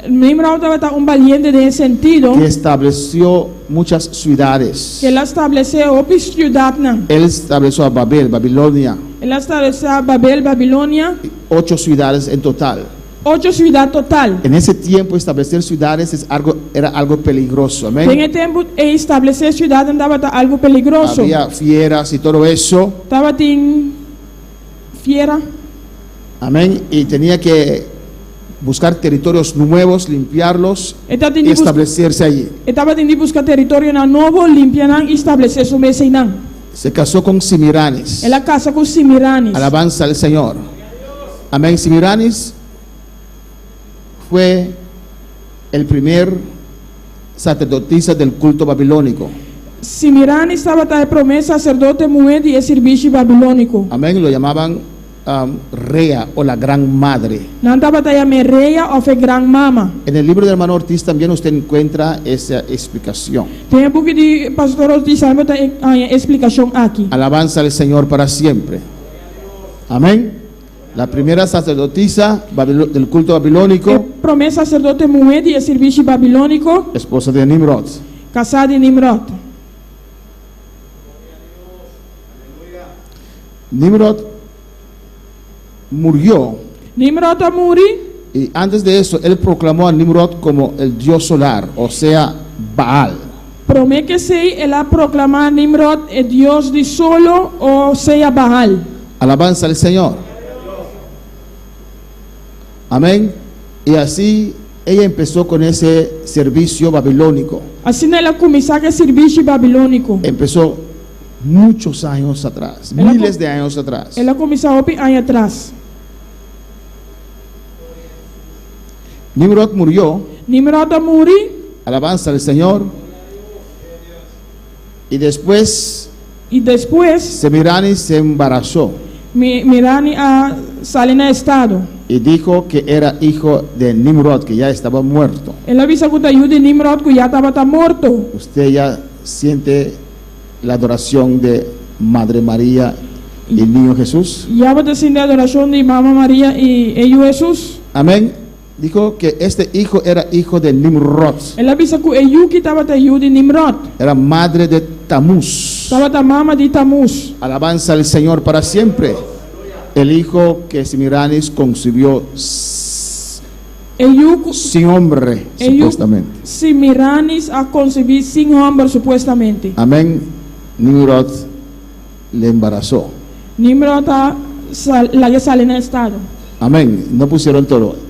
Nimrod estava valiente nesse sentido que estableció muchas ciudades. que ela estabeleceu outra cidade. Él estableció a Babel, Babilonia, Ela estabeleceu Babel, Babilônia, 8 ciudades en total. 8 cidades total. En ese tiempo establecer ciudades era algo peligroso. Amén. Tem tempo e estabelecer cidade andava algo perigoso. Había fieras y todo eso. Estava tem fiera. Amén. Y tenía que buscar territorios nuevos, limpiarlos Estava y establecerse allí. tendo buscar território na novo, limpiar e estabelecer sua mesa. Se casó con Semiramis. Ela casa com Semiramis. Alabanza al Señor. Amén. Semiramis fue el primer sacerdotisa del culto babilónico. Semiramis estava de promessa sacerdote mulher de serviço babilônico. Amén. Lo llamaban Rea o la gran madre. Não estava de Reia ou Gran Mama. En el libro del hermano Ortiz también usted encuentra esa explicación. Tem pouco de pastor Ortiz a explicação aqui. Alabanza al Señor para siempre. Amén. La primera sacerdotisa del culto babilónico, Promessa sacerdote mulher de serviço babilônico, esposa de Nimrod. casada em Nimrod. Nimrod murió Nimrod morreu. y antes de eso él proclamó a Nimrod como el dios solar, o sea, Baal. Promete que sei ela proclamar Nimrod é Deus de solo ou seja Baal. Alabanza al Señor. Amén. Y así ella empezó con ese servicio babilónico. Assim ela começar que serviço babilônico. Empezó muchos años atrás, Ela miles de años atrás. Ela começou anos atrás. Nimrod murió, Nimrod morreu. alabanza al Señor. Y después E depois Semiramis se embarazó Mirani a Salina estado. y dijo que era hijo de Nimrod, que ya estaba muerto. Ela avisa que o de Nimrod que já estava morto. Usted ya siente la adoración de Madre María y el Niño Jesús. Já vai ter a adoração de Mama Maria e Jesus. Amén. Dijo que este hijo era hijo de Nimrod, Ela avisa que o que estava de Nimrod. era madre de Tamuz. Estava da mama de Tamuz. Alabanza al Señor para siempre. El hijo que Semiramis concibió sin hombre, supuestamente. Semiramis a concebir sem homem supuestamente. Amén. Nimrod le embarazó. Nimrod la sale en estado. Amén. No pusieron todo.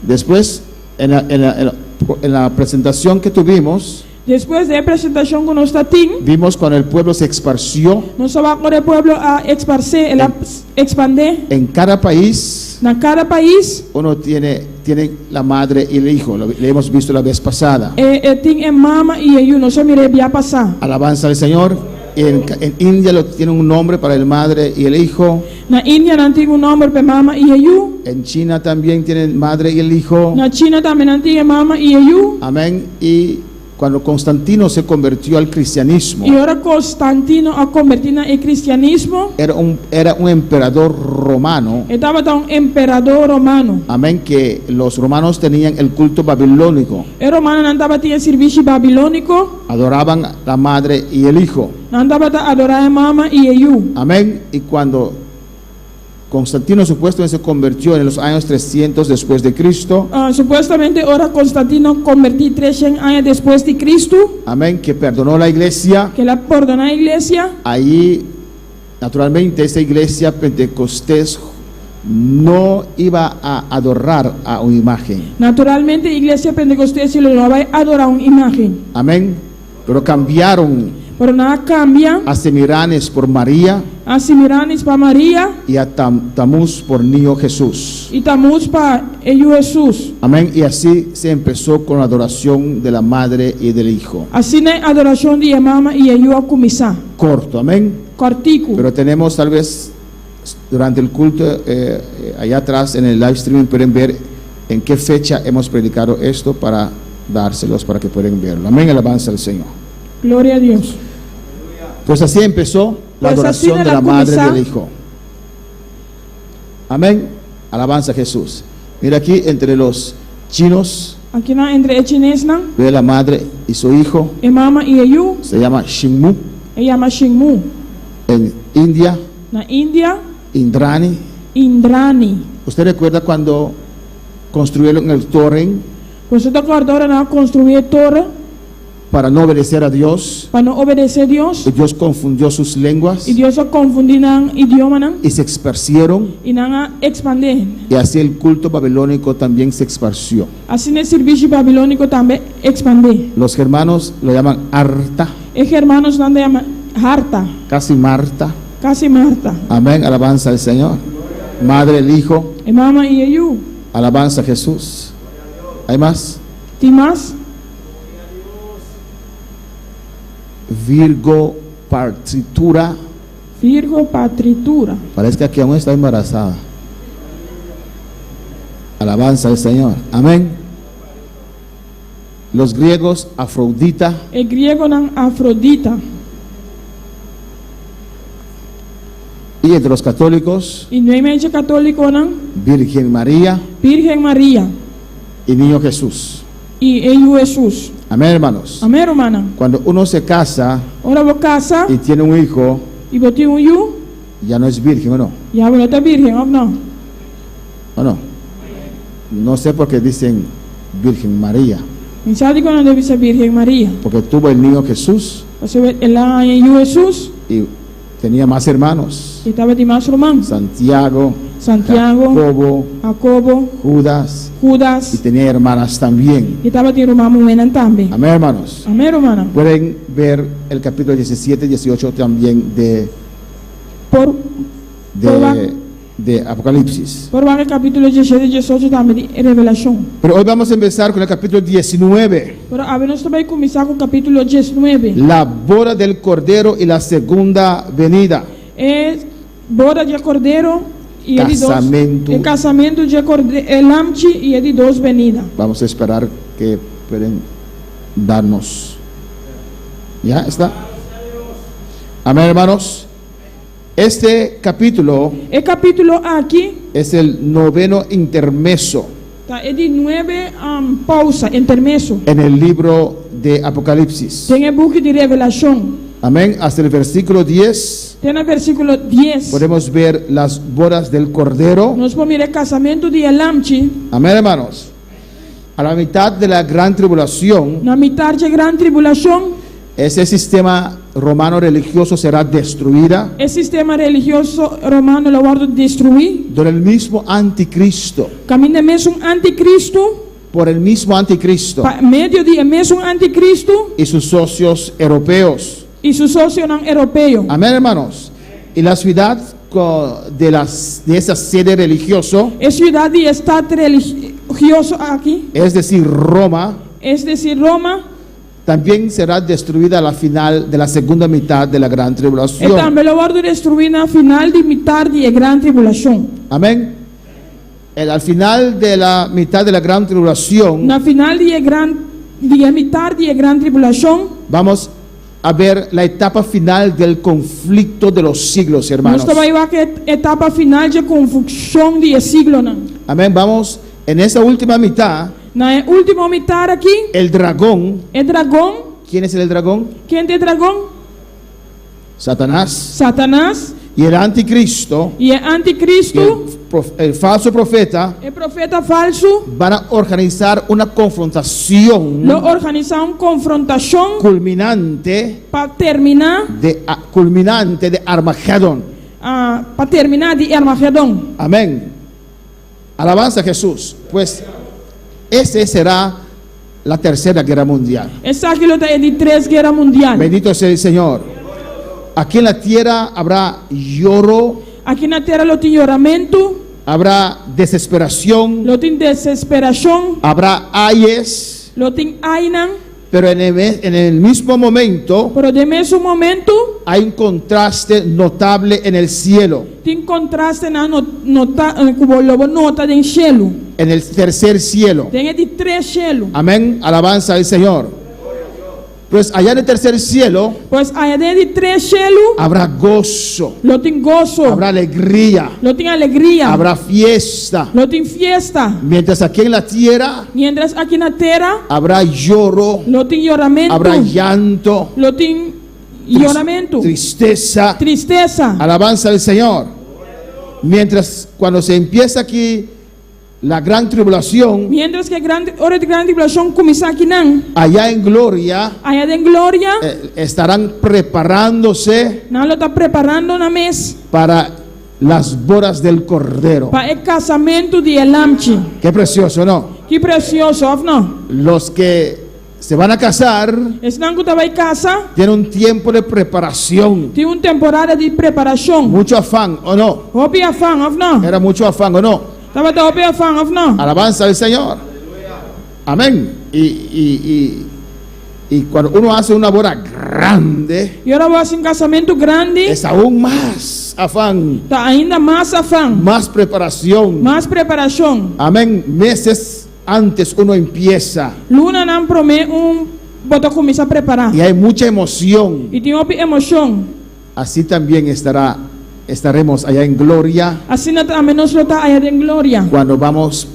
Después, en la presentación que tuvimos, Depois da apresentação que nós tínhamos, vimos cuando el pueblo se esparció nós vamos o povo a expandir, ela expandir. en cada país. Na cada país, Uno tiene la madre y el hijo. Le hemos visto la vez pasada. tem a mama e eu não só mirei já passar. Alabanza al Señor. En India tiene un nombre para el madre y el hijo. Na Índia não tem nome para mama e eu. En China también tienen madre y el hijo. Na China também não tem mama e eu. Amén. Y cuando Constantino se convirtió al cristianismo, E ora Constantino a convertir no cristianismo, era un emperador romano. estava um imperador romano. Amén. Que los romanos tenían el culto babilónico. O romano não estava tinha serviço babilônico, Adoraban a la madre y el hijo. não estava a adorar a mama e eu. Amén. Y cuando Constantino supuestamente se convirtió en los años 300 después de Cristo. Supuestamente ahora Constantino convertí 300 años después de Cristo, Amén, que perdonó la iglesia. que la perdonó la iglesia. Ahí, naturalmente, esta iglesia pentecostés no iba a adorar a una imagen. Naturalmente, iglesia pentecostés lo va a adorar una imagen. Amén. Pero cambiaron Pero nada cambia. a Semiramis por María A Semiramis para María y a Tamuz por Niño Jesús. y Tamuz para ellos Jesús. Amén. Y así se empezó con la adoración de la madre y del hijo. Así es adoración de mamá y ellos a comenzar. Corto, amén. Cortico. Pero tenemos tal vez durante el culto allá atrás en el live streaming pueden ver en qué fecha hemos predicado esto para dárselos para que puedan verlo. Amén. Alabanza al Señor. Gloria a Dios. Pues así empezó la Pues adoración así de de la la madre comenzar. del hijo. Amén. Alabanza a Jesús. Mira aquí entre los chinos, Aquí entre chineses, ve la madre y su hijo, mamá y ellos, se llama Shinmu. se llama Shinmu. En India, Na India, Indrani. Indrani. ¿Usted recuerda cuando construyeron el torre Pues se tocó ahora construir torre para no obedecer a Dios? para no obedecer a Dios. Y Dios confundió sus lenguas Y Dios se confundió en idioma y se esparcieron, y nada expandir. y así el culto babilónico también se esparció. Así el servicio babilónico también expandir. Los germanos lo llaman Arta, Es hermanos donde llama Harta, casi Marta. casi Marta. Amén, alabanza al Señor. Madre, el Hijo, Y mamá y ellos. alabanza a Jesús. ¿Hay más? Timas, Virgo partitura. Virgo, Patritura. Parece que aquí aún está embarazada. Alabanza al Señor. Amén. Los griegos, Afrodita. El griego nan Afrodita. Y entre los católicos, Y nuevamente católico nan Virgen María Virgen María. y Niño Jesús. Y ellos Jesús. Amén, hermanos. Amén, hermana. Cuando uno se casa Ahora vos casa y tiene un hijo, y vos tienes un yu. ya no es virgen, ¿o no? Ya vos estás virgen, ¿o no? ¿O no? No sé por qué dicen Virgen María, Y sabe cuando debe ser Virgen María. porque tuvo el niño Jesús O sea, el año Jesús. y tenía más hermanos: Y estaba de más román. Santiago, Santiago, Jacobo, Jacobo, Judas, y Judas. tenía hermanas también. Y estaba de román buena también. Amén, hermanos. Amén, hermana. Pueden ver el capítulo 17 y 18 también Por de Apocalipsis. el capítulo 17 y 18 también de revelación. Pero hoy vamos a empezar con el capítulo 19, Pero a ver, nós também começar com o capítulo 19. la boda del Cordero y la segunda venida. É boda de cordeiro e é de Casamento. dois. É casamento de cordeiro, é lamte e é de duas venidas. Vamos a esperar que pueden darnos. ¿Ya está? Amén, hermanos. Este capítulo O capítulo aqui es el noveno intermeso tá, é de 9 pausa, intermesso. en el libro de Apocalipsis. Tem o book de revelação. Amén. Hasta el versículo 10 Tem no versículo 10. podemos ver las bodas del Cordero. Nós vamos ver casamento de lamte. Amén, hermanos. A la mitad de la gran tribulación, Na metade de grande tribulação, ese sistema romano religioso será destruida, o sistema religioso romano lo vai destruir. por el mismo anticristo, Caminha mesmo anticristo. por el mismo anticristo Medio de mesmo anticristo y sus socios europeos. e seu sócio não europeu. Amén, hermanos. Y la ciudad de esa sede religioso, É cidade e estado religioso aqui, es decir, Roma, é decir, Roma, también será destruida a la final de la segunda mitad de la gran e tribulación. também lo vai destruir na final de metade de grande tribulação. Amén. Al final de la mitad de la gran tribulación, Na final de metade de grande tribulação, vamos a ver la etapa final del conflicto de los siglos, nós hermanos. também vai ver a etapa final de confusão de siglo. Amén. Vamos, en esa última mitad, Na última metade aqui, el dragón. é dragão. ¿Quién es el dragón? Quem é dragão? Satanás. Satanás. y el anticristo, e o anticristo, el falso profeta, o profeta falso, van a organizar una confrontación lo organizar uma confrontação culminante para terminar, de Armagedón. para terminar de Armagedón. Amén. Alabanza a Jesús. Pues ese será la tercera guerra mundial. Essa aquilo é de 3 guerras mundiais. Bendito sea el Señor. Aquí en la tierra habrá lloro, Aqui na terra lo tem choramento, habrá desesperación, lo tem desesperação, habrá ayes, lo tem ainan, pero en el mismo momento pero de mesmo momento hay un contraste notable en el cielo, tem contraste na nota do cielo. en el tercer cielo. Tem de 3 cielos. Amén, alabanza al Señor. Pues allá en el tercer cielo Pois aí de 3 cielos habrá gozo, lo tem gozo, habrá alegría, lo tem alegria, habrá fiesta. lo tem fiesta. Mientras aquí en la tierra Mientras aqui na terra habrá lloro, lo tem choramento, habrá llanto, lo tem choramento, tristeza. tristeza. Alabanza al Señor. Mientras cuando se empieza aquí la gran tribulación, Mientras que hora de grande tribulação começar aqui não, allá en gloria, aí de glória, estarán preparándose não lo está preparando na mesa para las bodas del Cordero. para o casamento de Elamchi. Qué precioso, ¿no? Que precioso, of não? Los que se van a casar Esse não que estava em casa, tienen un tiempo de preparación, tem temporada de preparação. mucho afán, ¿o no? Hopi afan, of não? Era mucho afán, ¿o no? Estava da hopi afan, of não? Alabanza al Señor. Amén. Y cuando uno hace una boda grande, E ora vai um casamento grande, es aún más afán, tá ainda mais afan, más preparación. mais preparação. Amén. Meses antes uno empieza Luna não promete bota começar a preparar. y hay mucha emoción. E tem hopi emoção. Así también estaremos allá en gloria Assim também nós lo tá aí de glória. cuando vamos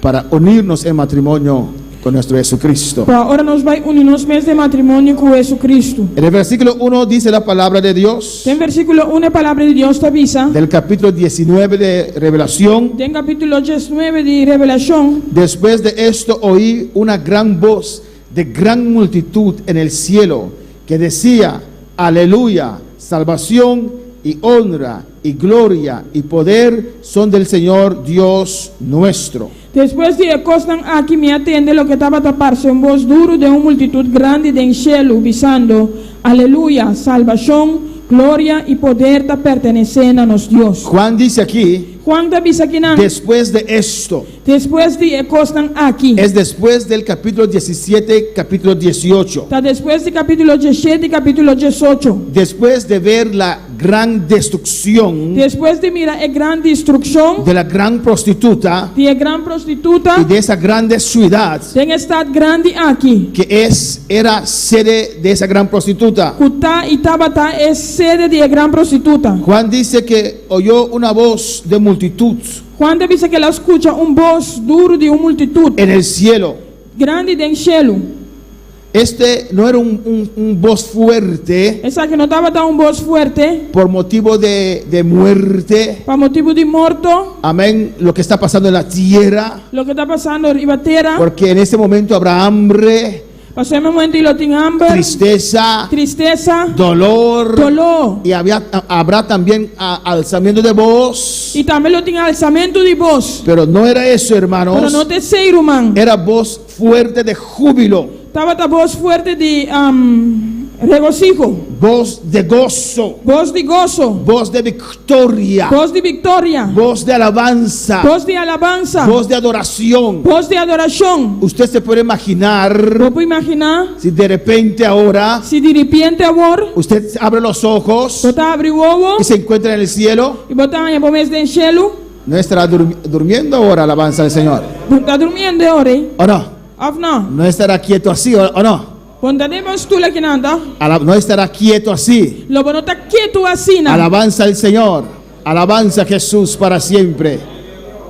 para unirnos en matrimonio con nuestro Jesucristo. Para agora nós vai unir nos meses de matrimônio com Jesus Cristo. En el versículo 1 dice la palabra de Dios Tem versículo 1, a palavra de Deus te avisa. del capítulo 19 de Revelación. Tem capítulo 19 de Revelação. Después de esto oí una gran voz de gran multitud en el cielo que decía: Aleluya, salvación y honra y gloria y poder son del Señor Dios nuestro. Depois de encostam aqui me atende lo que estava a tapar-se voz duro de uma multitud grande de cielo, visando: Aleluya, salvação, glória e poder te pertenecem a nos Deus. Juan dice aquí, Juan te avisa aqui não. después de esto, Depois de encostam aqui. es después del capítulo 17, capítulo 18, Está depois de capítulo 17 e capítulo 18. después de ver la gran destrucción Depois de mirar a grande destruição de la gran prostituta de a grande prostituta, y de esa grande ciudad tem estado grande aqui. que era sede de esa gran prostituta. Kutá e Tabata é sede de a grande prostituta. Juan dice que oyó una voz de multitud Quando diz que ela escuta voz duro de uma multitud en el cielo. grande de cielo. Este no era un voz fuerte Essa que não estava dando voz forte por motivo de muerte. para motivo de morto, Amén. Lo que está pasando en la tierra. lo que está passando arriba terra. Porque en este momento habrá hambre, Passou um momento e lo tem hambre, tristeza, tristeza, dolor. dolor. Y habrá también alzamiento de voz. E também lo tem alçamento de voz. Pero no era eso, Pero hermanos. não terceiro, man. Era voz fuerte de júbilo. Estava a voz forte de regocijo, Voz de gozo. voz de gozo, Voz de victoria. voz de vitória, Voz de alabanza. voz de alabança, Voz de adoración. voz de adoração. Usted se puede imaginar Vou imaginar si de repente ahora se de repente agora usted abre los ojos botar abrir o ovo y se encuentra en el cielo. e botar em pomés de cielo. ¿No estará durmiendo ahora alabanza al Señor? Está dormindo agora, ¿O no? of não? ¿No estará quieto así o no? Quando devemos tu aqui nada, No estará quieto así. lo não está quieto assim, não? Alabanza al Señor. Alabanza a Jesús para siempre.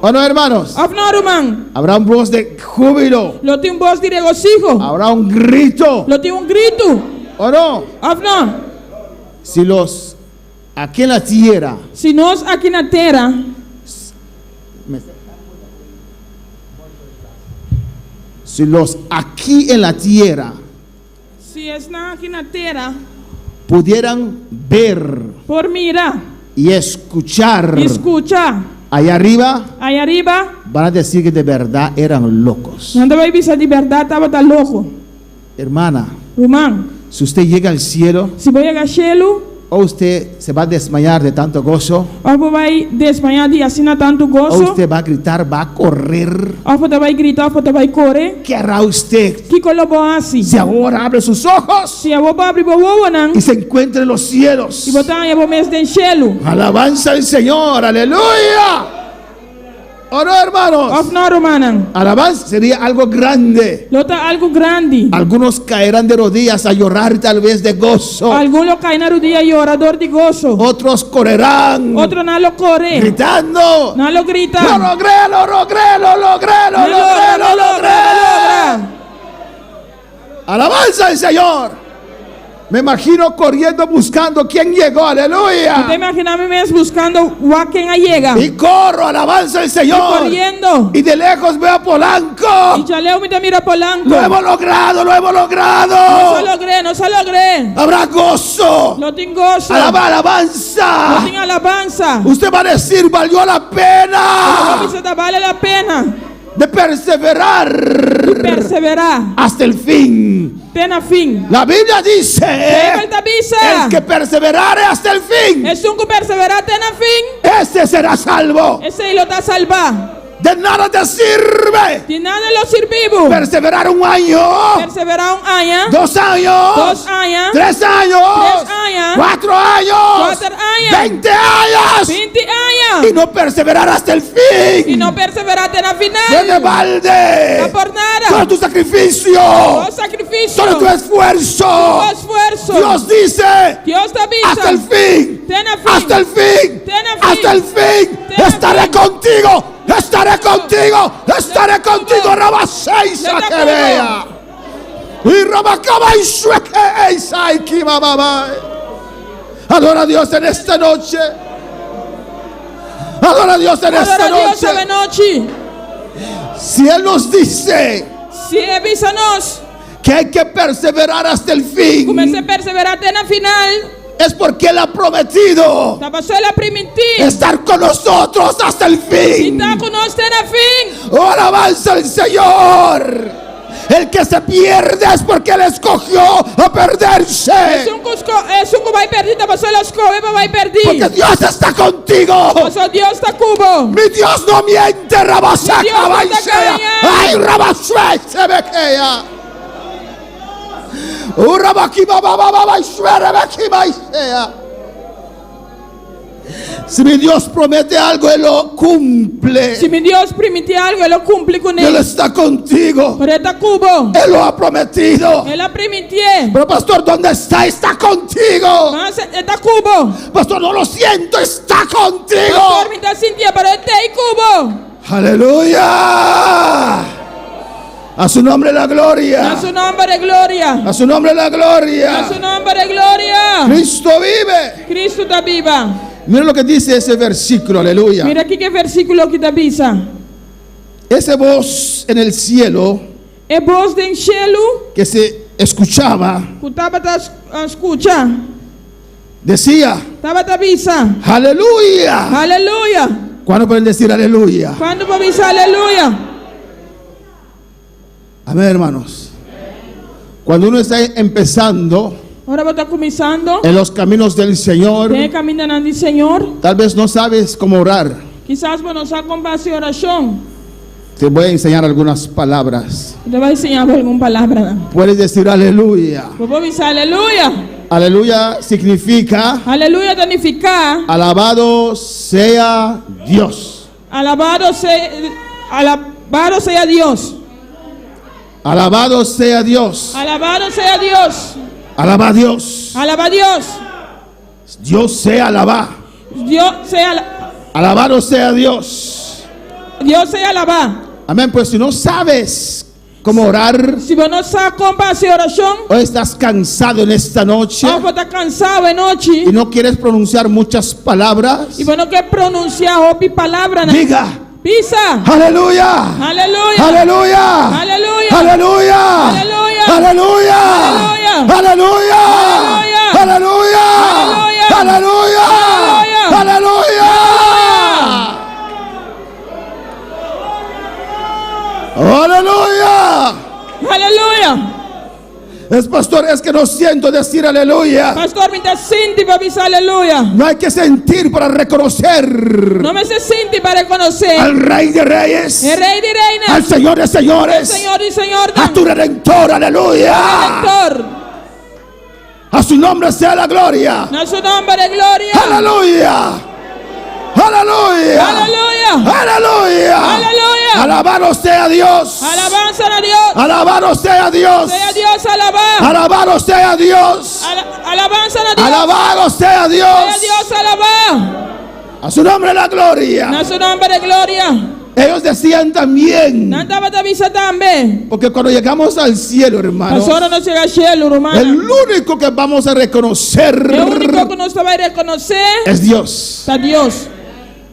¿O no, hermanos? Of não, irmão? Habrá un voz de júbilo. Lo tem voz de regocijo, Habrá un grito. lo tem grito, ¿O no? of não? Si los aquí en la tierra, Se nós aqui na terra, si los aquí en la tierra se está aqui na terra, pudieran ver por mirar, y escuchar escuchar, allá arriba, aí arriba, van a decir que de verdad eran locos. não vai ver de verdade, estava tá louco. Hermana, Irmão, si usted llega al cielo, se vai chegar chelo, o usted se va a desmayar de tanto gozo, ou você vai desmanhar de assim tanto o gozo, usted va a gritar, va a correr. ou você vai gritar, ou você vai correr. ¿Qué hará usted Que colocou assim? si ahora abre sus ojos Se a vou abrir o ovo, não, y se encuentra en los cielos? e botar a vou mês de chelo. Alabanza al Señor, aleluya. ¿O no, hermanos? Of não, romana. Alabanza sería algo grande. Lota algo grande. Algunos caerán de rodillas a llorar tal vez de gozo. Algum lo cai na rodilha e orador de gozo. Otros correrán Outro não lo corre. gritando. Não lo grita. Lo logré, lo logré, lo logré, lo Não logré, lo logré. logra. Alabanza al Señor. Me imagino corriendo buscando quién llegó, Te aleluya. imaginava mesmo buscando o quem aí chega. Y corro, alabanza al E Señor. correndo. Y de lejos veo a Polanco. E já leu me mira Polanco. Lo hemos logrado, lo hemos Não logrado. só logré. Habrá gozo. Não tem gozo. Alabanza. Não tem alabança. Usted va a decir, valió la pena Você vale a pena. de perseverar Perseverar. hasta el fin. Pena fim. La Biblia dice, Ele te avisa. el que perseverare hasta el fin, É um que perseverar até na fim. ese será salvo. Esse aí lo está salvar. De nada te sirve De nada lo serviu. perseverar un año, Perseverar ano. 2 años, 2 anos. 3 años, 3 anos. 4 años, 4 anos. 20 años 20 y anos. no perseverar hasta el E fin. não perseverar até na No de final. balde. Não por Todo nada. tu sacrificio, O sacrifício. todo tu esfuerzo. O esforço. Dios dice, Deus te avisa. hasta el fin, Ten a fin. hasta el fin, Ten a fin. hasta el fin, Ten a estaré fin. contigo, estaré contigo, estaré Let contigo, go. Rabaseisa Let que go. vea. Y Rabacaba y Sueque, Isaiki, mamá. Adora a Dios en esta noche. Adora a Dios en esta Adora a Deus essa noche. noite. Si Él nos dice Se avisa-nos. que hay que perseverar hasta el fin, Comecei a perseverar até na final. es porque Él ha prometido Estava só a permitir. estar con nosotros hasta el E fin. está conosco até na fim. Oh, alabanza al Señor. El que se pierde es porque Él escogió a perderse. É um que vai perder. Estava só a escolha vai Porque perder. Dios está contigo. Mas só Deus está cubo. Mi Dios no miente, Rabasaca, Mi Dios no te Baisea. engaña. Ay, Rabasue, se ve que ya. Rabaki, baba, Baisue, Rebeki, Baisea. Si mi Dios promete algo, Él lo cumple. Se me Deus permitir algo, Ele cumpre com Él ele. está contigo. Por ele está cubo. Él lo ha prometido. Ele permitir. Pero pastor, ¿dónde está? Está contigo. Mas ele está cubo. Pastor, no lo siento, está contigo. Pastor, me está sentindo, pero ele está cubo. Aleluya. A su nombre la Na gloria. seu nome de glória. A su nombre la Na gloria. seu nome de glória. Cristo vive. Cristo está viva. Miren lo que dice ese versículo, aleluya. Mira aqui que versículo que está avisa. Ese voz en el cielo É voz de enchelo. que se escuchaba Que estava a escutar. decía, Estava a avisar. aleluya. Aleluia. ¿Cuándo pueden decir aleluya? Quando vai avisar aleluia? Amén, hermanos. Cuando uno está empezando Agora vai estar começando. en los caminos del Señor, Tem caminhando de Senhor. tal vez no sabes cómo orar. Quizás você não sabe como fazer oração. Te voy a enseñar algunas palabras. Ele vai ensinar alguma palavra. Puedes decir aleluya. Vou avisar aleluia. Aleluya significa Aleluia significa alabado sea Dios. alabado seja Deus. Alabado sea Dios. Alabado seja Deus. Alaba a Dios. Alaba a Deus. Dios sea alabado. Deus seja Alabado sea Dios. Deus seja alabar. Amén. Pues si no sabes cómo orar, Se você não sabe como fazer oração, o estás cansado en esta noche ou você está cansado de noite, y no quieres pronunciar muchas palabras, e você não quer pronunciar outra palavra, né? diga, Pisa. aleluya, Aleluya. aleluya, Aleluya. aleluya, Aleluya. aleluya, Aleluya. aleluya, aleluya, aleluya, aleluya, aleluya. Aleluia. Es pastor, es que no siento decir aleluya. Pastor, me está sente para dizer aleluia. No hay que sentir para reconocer Não me se sente para reconhecer al Rey de Reyes, el Rey de Reinas, al Señor de Señores, Senhor e Senhor, a tu Redentor, aleluya. Redentor. A su nombre sea la gloria. Na seu nome de glória. Aleluya. Aleluya. Aleluya. Aleluya. Aleluya. Alabado sea Dios. Alabanza a Dios. Alabado sea Dios. Sea Dios alabado. Alabado sea Dios. Alabanza a Dios. Alabado sea Sea Dios. Dios alabado. A su nombre la gloria. Na seu nome de glória. Ellos decían también, Não estava te avisa também. porque cuando llegamos al cielo, hermanos, Pastor, não chega cielo, el romano. único que vamos a reconocer O único que nós vai reconhecer es Dios. está Deus.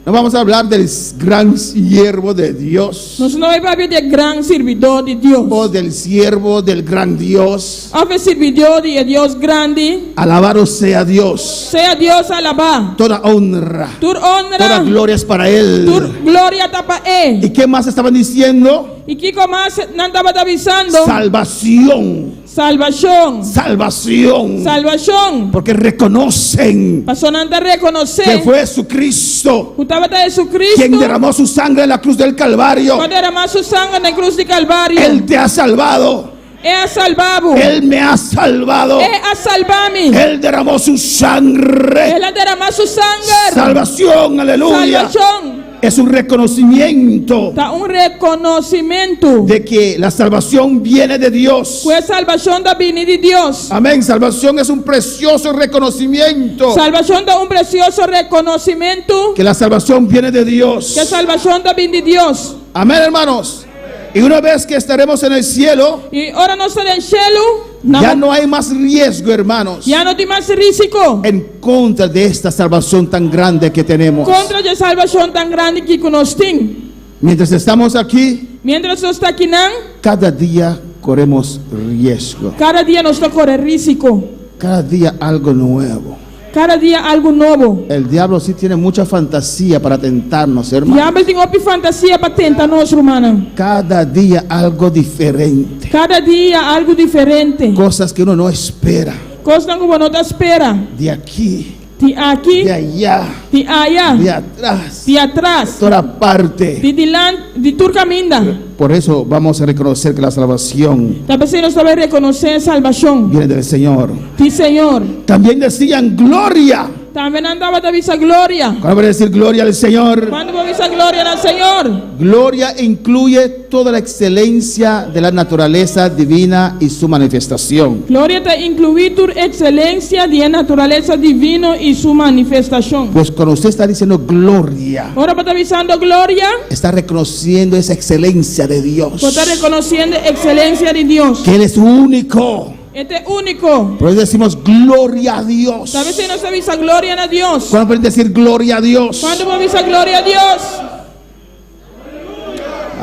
No vamos a hablar del gran siervo de Dios Nós não vamos falar de grande servidor de Deus. o del siervo del gran Dios. Ave servidor de Deus grande. Alabado sea Dios. Sea Deus alabado. Toda honra, Tur toda honra. gloria es para Él. Tur glória tapa ¿Y e. qué más estaban diciendo? E que mais não estava te avisando? Salvación, Salvação. salvación. Salvação. Porque reconocen Pastor, não te que reconhecer. fue Jesucristo Estava te Jesucristo. quien derramó su sangre en la cruz del Calvario. Quando derramar su sangue na cruz de Calvário. Él te ha salvado. É a salvado. Él me ha salvado. É a salvar-me. Él derramó su sangre. Ela derramar su sangue. Salvación, aleluya. Salvação. Es un reconocimiento Tá reconhecimento. de que la salvación viene de Dios. Foi a salvação da vinda de Deus. Amén. Salvación es un precioso reconocimiento. Salvação dá precioso reconhecimento. Que la salvación viene de Dios. Que a salvação da vinda de Deus. Amén, hermanos. Y una vez que estaremos en el cielo, E ora nós estamos em cielo. ya no hay más riesgo, hermanos, Já não tem mais risco. en contra de esta salvación tan grande que tenemos. Contra a salvação tão grande que nós temos. Mientras estamos aquí, Mientras nós está aqui, não, cada día corremos riesgo. cada dia nós está correndo risco. Cada día algo nuevo. Cada dia algo novo. El diablo sí tiene mucha fantasía para tentarnos, hermano. Diabo tem outra fantasia para tentar nós, romana. Cada día algo diferente. Cada dia algo diferente. Cosas que uno no espera. Coisa que você não está espera. De aquí, De aqui, de allá, de allá, de atrás, de atrás, toda parte. de dilante, de tudo caminda. Por eso vamos a reconocer que la salvación Talvez você não sabe reconhecer a salvação. viene del Señor. De Senhor. También decían gloria. Também andava a visa glória. ¿Cuándo va a decir gloria al Señor? Quando vou visa glória ao Senhor? Gloria incluye toda la excelencia de la naturaleza divina y su manifestación. Glória te inclui tu excelência de natureza divina e sua manifestação. Pues cuando usted está diciendo gloria, Ora para avisando glória, está reconociendo esa excelencia de Dios. está reconhecendo a excelência de Deus. Que Él es único. Este é único. Por eso decimos gloria a Dios. Talvez você não sabe visa glória a Deus. ¿Cuándo pueden decir gloria a Dios? Quando vou visa glória a Deus?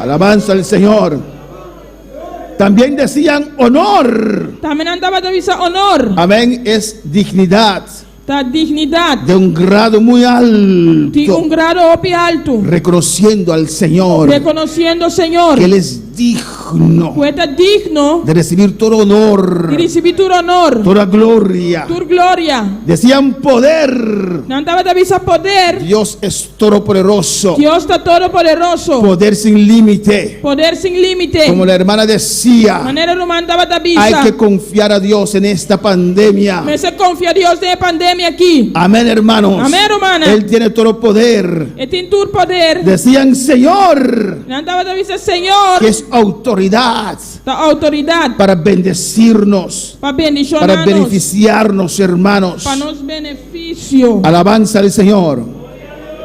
Alabanza al Señor. También decían honor. Também andava a visa honor, Amén. Es dignidad da dignidade, de un grado muy de alto. grado alto, Reconociendo al Señor reconhecendo o Senhor. que Él es digno Poeta digno de recibir todo honor, de receber tu honor, toda gloria. tu glória. Decían poder. Não andava a visa poder. Dios es todopoderoso. Deus está todo poderoso. Poder sin límite. Poder sem limite. Como la hermana decía, Maneira romana andava a hay visa. que confiar a Dios en esta pandemia. Mas você confia a Deus de pandemia aqui. Amén, hermanos. Amén, hermana. Él tiene todo poder. E tem todo poder. Decían, Señor, Não andava a visa Senhor. que es autoridad Da autoridade. para bendecirnos, Para para bendicionar-nos. beneficiarnos, hermanos. Para nos benefício. Alabanza al Señor.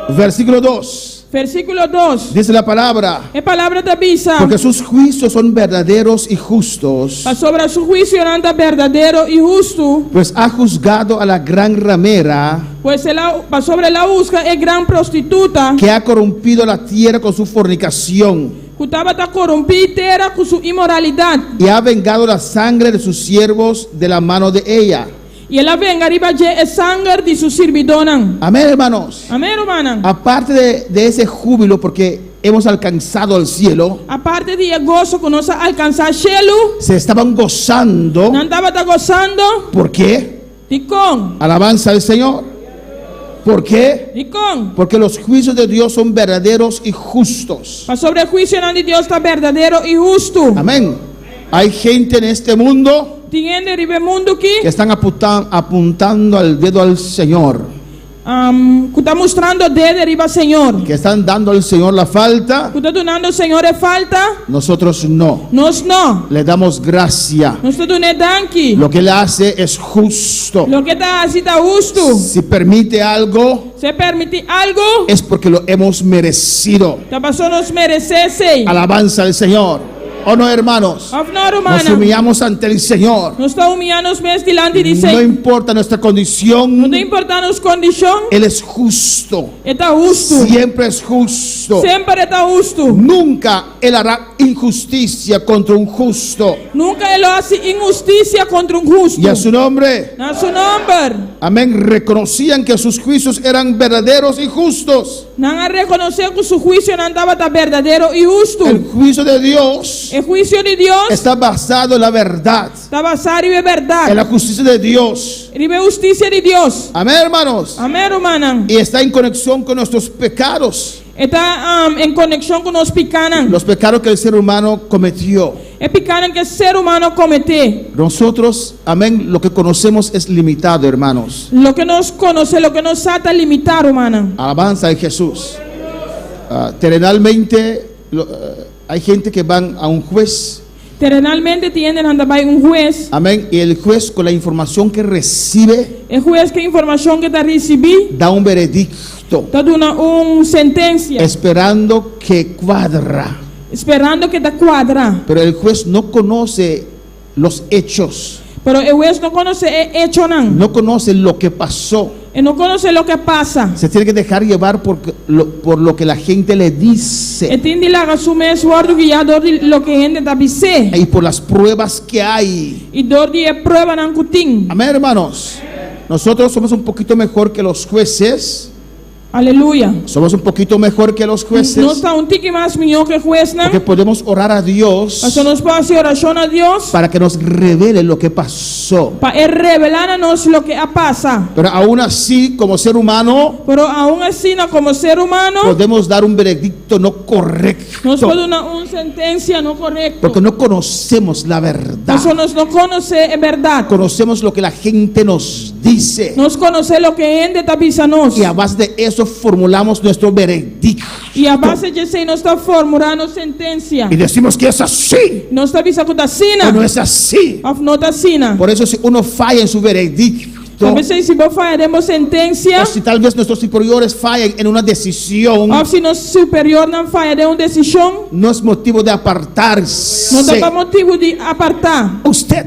Versículo 2. Versículo 2. Dice la palabra, A palavra da bisa. porque sus juicios son verdaderos y justos, Para sobre su juicio anda verdadeiro e justo. pues ha juzgado a la gran ramera Pois ela, para sobre ela busca é gran prostituta. que ha corrompido la tierra con su fornicación Que estava tá corrompida com sua imoralidade. y ha vengado la sangre de sus siervos de la mano de ella. E ela vem arriba de sangue de su servidona. Amén, hermanos. Amém, irmã? Aparte de ese júbilo, porque hemos alcanzado el cielo, A parte de gozo que nós alcançar cielo, se estaban gozando. não estava tá gozando ¿Por qué? de com. Alabanza al Señor. ¿Por qué? De com. Porque los juicios de Dios son verdaderos y justos. Para sobre o juicio de Deus está verdadeiro e justo. Amén. Hay gente en este mundo Tem gente ribe mundo que aqui están apuntando al dedo al Señor, que está mostrando o dedo riba Senhor. que están dando al Señor la falta. Que está donando o Senhor é falta. Nosotros no. Nós não. Le damos gracia. Nós está donando danke. Lo que Él hace es justo. Lo que está assim está justo. Si permite algo, Se permite algo, es porque lo hemos merecido. tá passando nos merecesse. Alabanza al Señor. ¿O no, hermanos? Of não, Nos humana. humillamos ante el Señor. Nós está humilhando os meus delante de No Senhor. importa nuestra Não condición, tem importância as condições. Él es justo. Está justo. Siempre es justo. Sempre está justo. Nunca Él hará injusticia contra un justo. Nunca ele faz injustiça contra um justo. Y a su nombre, Na seu nome. amén, reconocían que sus juicios eran verdaderos y justos. Não a reconhecer que seu juízo não estava tá verdadeiro e justo. El juicio de Dios O juízo de Deus está basado en la verdad, está basado em en verdade. la justicia de Dios. Em justiça de Deus. Amén, hermanos. Amém, irmã. Y está en conexión con nuestros pecados, Está em conexão com os pecados. los pecados que el ser humano cometió. É pecado que o ser humano comete. Nosotros, amén, lo que conocemos es limitado, hermanos. Lo que nos conoce, lo que nos trata limitar, hermana. Alabanza de Jesús. Terrenalmente, hay gente que van a un juez, Terrenalmente tienden a andar juez. amén, y el juez con la información que recibe O juez que a informação que está recebendo da un veredicto, está dando sentencia, esperando que cuadra. esperando que está quadra. Pero el juez no conoce los hechos, Pero o juez não conhece o hecho não. no conoce lo que pasó. E não conhece o que passa. Se tiene que dejar llevar por lo que la gente le E dice tem de lá assumir esse word guiador de lo que a gente está dizendo. y por las pruebas que hay. E dor de prova não que tem. Amén, hermanos. Nosotros somos un poquito mejor que los jueces. Aleluia. Somos un poquito mejor que los Não jueces, está tique mais melhor que juez não. porque podemos orar a Dios Mas nós podemos fazer oração a Deus para que nos revele lo que pasó. para revelar a nós lo que passa. Pero aún así, como ser humano, Pero aún assim, como ser humano, podemos dar un veredicto no correcto, nós podemos dar uma sentença não correta. porque no conocemos la verdad. Nós não conhecemos a verdade. Conocemos lo que la gente nos dice, Nós conhecemos o que a gente está dizendo. y a base de eso formulamos nuestro veredicto E a base disso, nós estamos formulando sentença. y decimos que es así Nós estamos dizendo que está assim, o no es así. ou não está assim. Por eso, si uno falla en su veredicto, Talvez se nós falharemos sentença, o si tal vez nuestros superiores fallan en una decisión, ou se nosso superior não falharemos uma decisão, no es motivo de apartarse. não dá motivo de apartar. Usted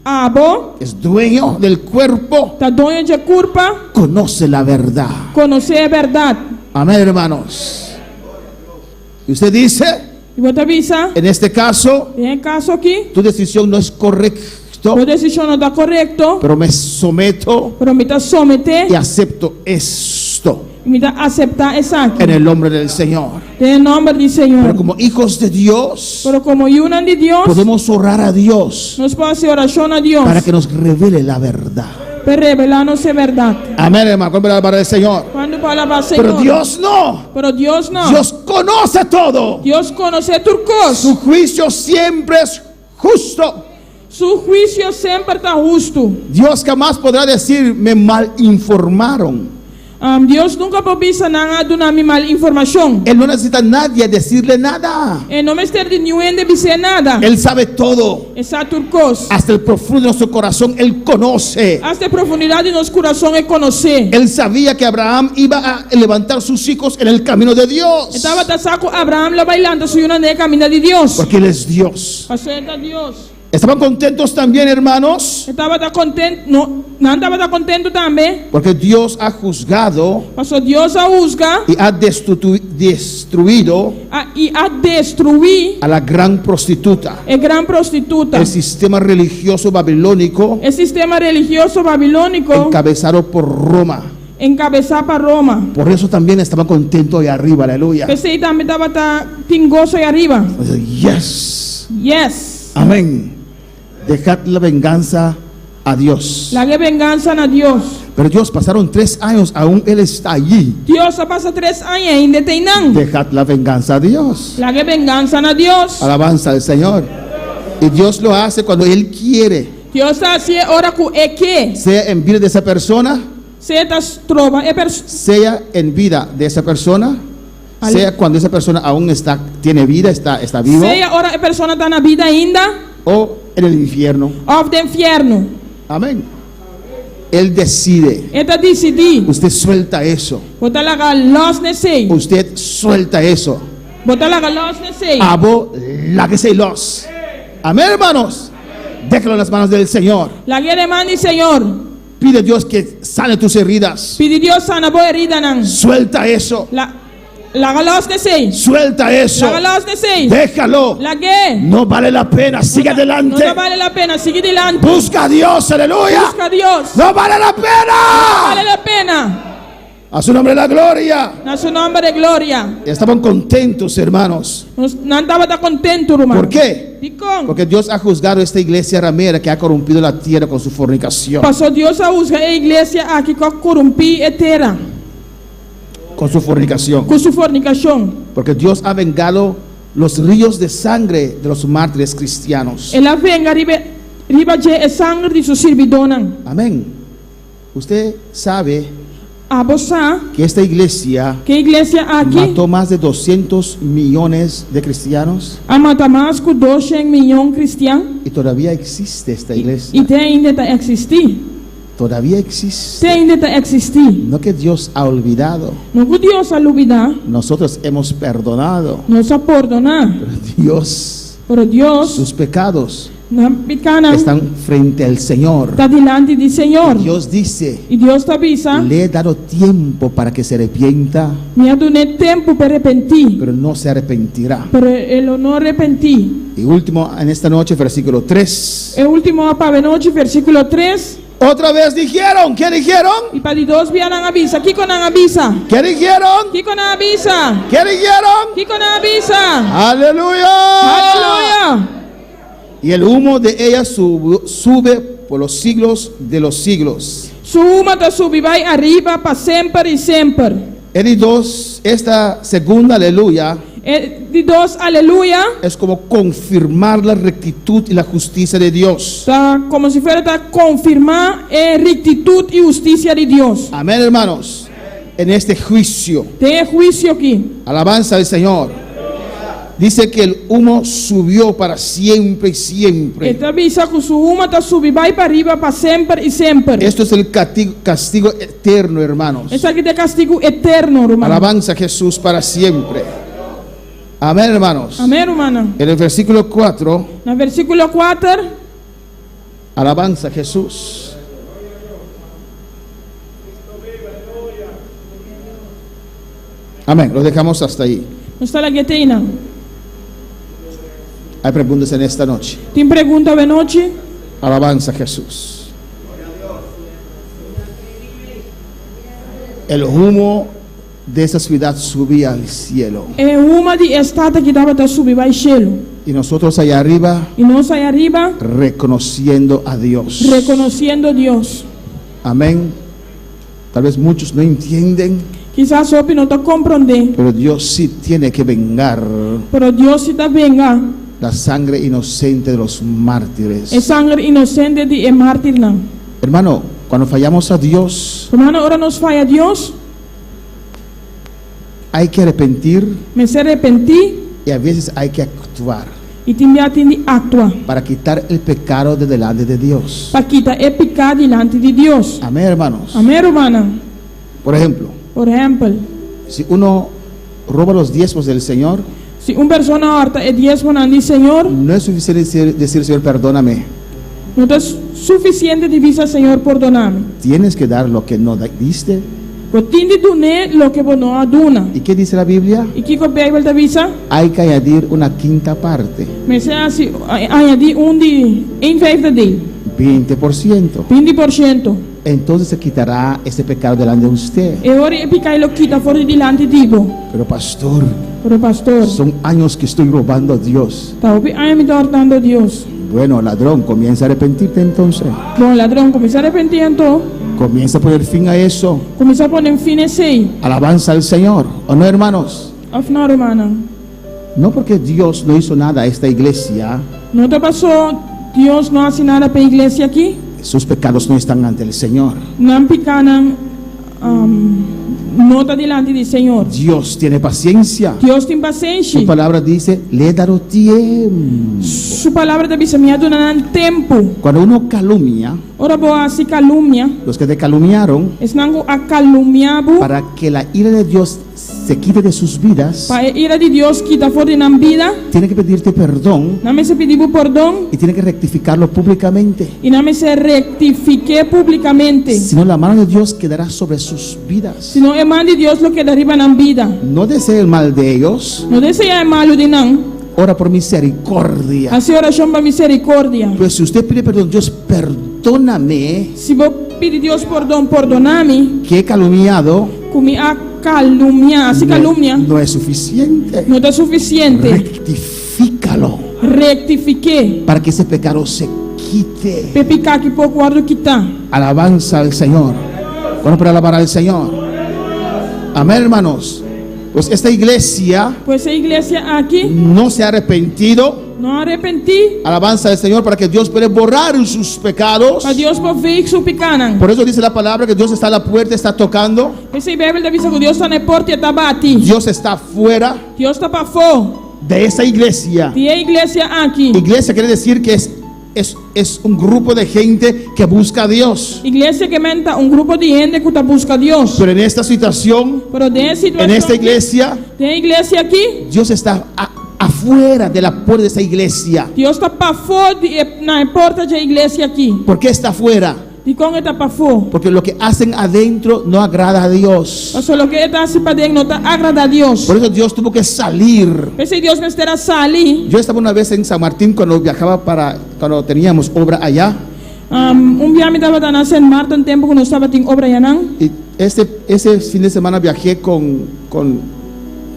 Ah, bom, es dueño del cuerpo, está dono de culpa, conoce la verdad. conhecer a verdade. Amén, hermanos. Y usted dice, E vou te avisar, en este caso, tem caso aqui, tu decisión no es correcta, a decisão não está correta, pero me someto pero me está someter y acepto esto e me está aceitar essa aqui. en el nombre del Señor. Em nome do Pero Senhor. como hijos de Dios, Pero como hijo de Deus, podemos orar a Dios nós podemos fazer oração a Deus para que nos revele la verdad. para revelar-nos a verdade. Amén, hermano. ¿Cuál es la palabra del Señor? Quando falava Pero Senhor, Dios no. pero Deus não. Dios conoce todo. Deus conhece turcos. Su juicio siempre es justo. Su juízo sempre está justo. Dios jamás podrá decir, me mal informaron. Dios nunca provisa nada de una mal información. Él no necesita a nadie decirle nada. No me esté de ninguém de dizer nada. Él sabe todo. Essa turcos. Hasta el profundo de nuestro corazón Él conoce. Hasta a profundidade de nosso coração é conhecer. Él sabía que Abraham iba a levantar sus hijos en el camino de Dios. Estava tá saco Abraham la bailando su una de camino de Dios. Porque Él es Dios. Acerta Dios. ¿Estaban contentos también, hermanos? Estava tá contento, não estava tá contento também. Porque Dios ha juzgado Pastor Deus a juzga y ha destruido e a destruir a la gran prostituta. a gran prostituta. El sistema religioso babilónico O sistema religioso babilônico encabezado por Roma. encabeçar para Roma. Por eso también estaban contentos ahí arriba, aleluya. Esse aí também estava tá pingoso aí arriba. Yes. Yes. Amén. Dejad la venganza a Dios. La que vengança na Deus. Pero Dios, pasaron 3 años, aún Él está allí. Deus só passa 3 anos ainda tem não. Dejad la venganza a Dios. La que vengança na Deus. Alabanza al Señor. Y Dios lo hace cuando Él quiere. Deus está assim ora com é que Sea en vida de esa persona, se tá trova é sea en vida de esa persona, Ale- sea cuando esa persona aún tiene vida, está vivo, seja ora a pessoa tá na vida ainda o en el infierno. ou do inferno. Amén. Él decide. Eta decidir. Usted suelta eso. Botar la los nesse. Usted suelta eso. Botar la los nesse. Abo la que se los. Amén, hermanos. Déjalo en las manos del Señor. La que demanda Senhor. Pide a Dios que sane tus heridas. Pedi Deus sana boa herida nan. Suelta eso. La galos nesse. Suelta eso. La galos nesse. Déjalo. La que No vale la pena. Sigue adelante. no vale la pena, sigue adelante. Busca a Dios. Aleluya. Busca a Dios. No vale la Vale pena. la pena. A su nombre la gloria. Na su nombre de gloria. Estaban contentos, hermanos. Não estava tá contento, irmão. ¿Por qué? Dicom. Porque Dios ha juzgado esta iglesia ramera que ha corrompido la tierra con su fornicación. Passou Deus a usar a igreja aqui com corrompi etera. Con su fornicación. Com sua fornicação. Porque Dios ha vengado los ríos de sangre de los mártires cristianos. Ela venga riba de sangue de sua servidona. Amén. Usted sabe A você, que esta iglesia que a igreja aqui mató más de 200 millones de cristianos a mata mais que 200 milhões cristianos y todavía existe esta e iglesia. tem ainda tá existir. Todavía existe. Tem ainda tá existir. No que Dios ha olvidado. Não que Deus a olvidar, Nosotros hemos perdonado. nos a perdonar. Pero Dios, Pero Deus sus pecados na picana están frente al Señor. está diante de Senhor. Dios dice, E Deus te avisa, le he dado tiempo para que se arrepienta, me ha dado tempo para arrepentir, pero no se arrepentirá. pero ele não arrepenti. Y último, en esta noche, versículo 3. E último para noite, versículo 3. Otra vez dijeron, ¿qué dijeron? E para de Deus vieram avisa, que con avisa, ¿Qué dijeron? que con avisa, ¿Qué dijeron? que con avisa. Aleluya. Aleluia. Y el humo de ella sube por los siglos de los siglos. Suma da subi vai arriba para sempre e sempre. Y dos, esta segunda aleluya E de Deus, aleluia. es como confirmar la rectitud y la justicia de Dios. Tá como se fosse tá confirmar a rectitude e justiça de Deus. Amén, hermanos. En este juicio, Tem juízo aqui. alabanza al Señor. Dice que el humo subió para siempre y siempre. Ele avisa que su uma tá subi vai para arriba para sempre e sempre. Esto es el castigo eterno, hermanos. Esse aqui é castigo eterno, irmão. Alabanza a Jesús para siempre. Amén, hermanos. Amém, irmã. En el versículo 4, No versículo 4, alabanza a Jesús. Amén, lo dejamos hasta ahí. não está lá que tem não. Hay preguntas en esta noche. Tem pergunta de noite? Alabanza a Jesús. El humo de esa ciudad subía al cielo. É uma de estátua que dava tá subir vai cielo. Y nosotros allá arriba E nós aí arriba reconociendo a Dios. reconhecendo a Deus. Amén. Tal vez muchos no entienden, Quizás hoje não tá compreendendo, pero Dios sí tiene que vengar pero Deus se tá venga. la sangre inocente de los mártires. É sangue inocente de mártir não. Hermano, cuando fallamos a Dios, Hermano, ora nos falla Deus. hay que arrepentir me se arrepenti y a veces hay que actuar e ti attendi actua para quitar el pecado de delante de Dios. para quitar o pecado diante de Deus. Amén, hermanos. Amém, romana? Por ejemplo, Por exemplo, si uno roba los diezmos del Señor, se uma pessoa horta é diezmo nandi Senhor, no es suficiente decir, Señor, perdóname. não é suficiente de dizer Senhor, perdona-me. Tienes que dar lo que no diste. Você tem de donar o que você não aduna. ¿Y qué dice la Biblia? E que a Bíblia avisa? Hay que añadir una quinta parte, Mas é assim, añadir de 1/5 dele, 20%. 20%. Entonces se quitará ese pecado delante de usted. E ora é picai lo quita fora diante de você. Pero pastor, Pero pastor, son años que estoy robando a Dios. tá ouvindo? Ai, me tornando Deus. Bueno, ladrón, comienza a arrepentirte entonces. Bom, ladrão, começa a arrepender então. Comienza a poner fin a eso. Começa a pôr fim a isso. Alabanza al Señor, ¿o no, hermanos? Afinal, romana, No porque Dios no hizo nada a esta iglesia, não te passou, Deus não faz nada para a igreja aqui. sus pecados no están ante el Señor. Não picaram nota delante do Senhor. Dios tiene paciencia. Deus tem Su paciência. palabra dice, le he dado tiempo. Sua palavra te avisa, me dona tempo. Cuando uno calumnia, Ora boa se calúnia, los que te calumniaron, es nango a calumniabo, para que la ira de Dios se quite de sus vidas, para a ira de Deus que está fora na vida, tiene que pedirte perdón não me se pediu perdão y tiene que rectificarlo públicamente. e não me se rectifique publicamente. Si no, la mano de Dios quedará sobre sus vidas. Senão é mal de Deus lo que derriba na vida. No desee el mal de ellos, Não deseja é malo de não. ora por misericordia. Assim oração para misericórdia. Pero si usted pide perdón, Dios, perdóname Se vou pedir Deus perdão, perdona-me, que he calumniado, que me a calumnia, assim calumnia, no es suficiente. não é suficiente. Rectifícalo Rectifique. para que ese pecado se quite. Pepicar que pouco guardo quitar. Alabanza al Señor. Bueno, para alabar al Señor. Amén, hermanos. Pues esta iglesia Pois a igreja aqui no se ha arrepentido. não arrependi. Alabanza al Señor para que Dios pueda borrar sus pecados. Para Deus por ver que su picanan. Por eso dice la palabra que Dios está a la puerta, está tocando. Esse Bíblia avisa que Deus está na porta e está bati. Dios está fuera Deus está para fora. de esa iglesia. E a igreja aqui. Iglesia quiere decir que es un grupo de gente que busca a Dios. Igreja que menta grupo de gente que está busca Deus. Pero en esta situación, Pero de en situação esta iglesia, de igreja aqui, Dios está afuera de la puerta de esa iglesia. Deus está para fora na porta da igreja aqui. ¿Por qué está afuera? E como está para fora? Porque lo que hacen adentro no agrada a Dios. Só o que está assim para dentro não está agrada a Deus. Por eso Dios tuvo que salir. Esse Deus me estará salir. Yo estaba una vez en San Martín cuando cuando teníamos obra allá. Dia me estava dando San Martin tempo quando estava em obra Yanang. Y ese fin de semana viajé con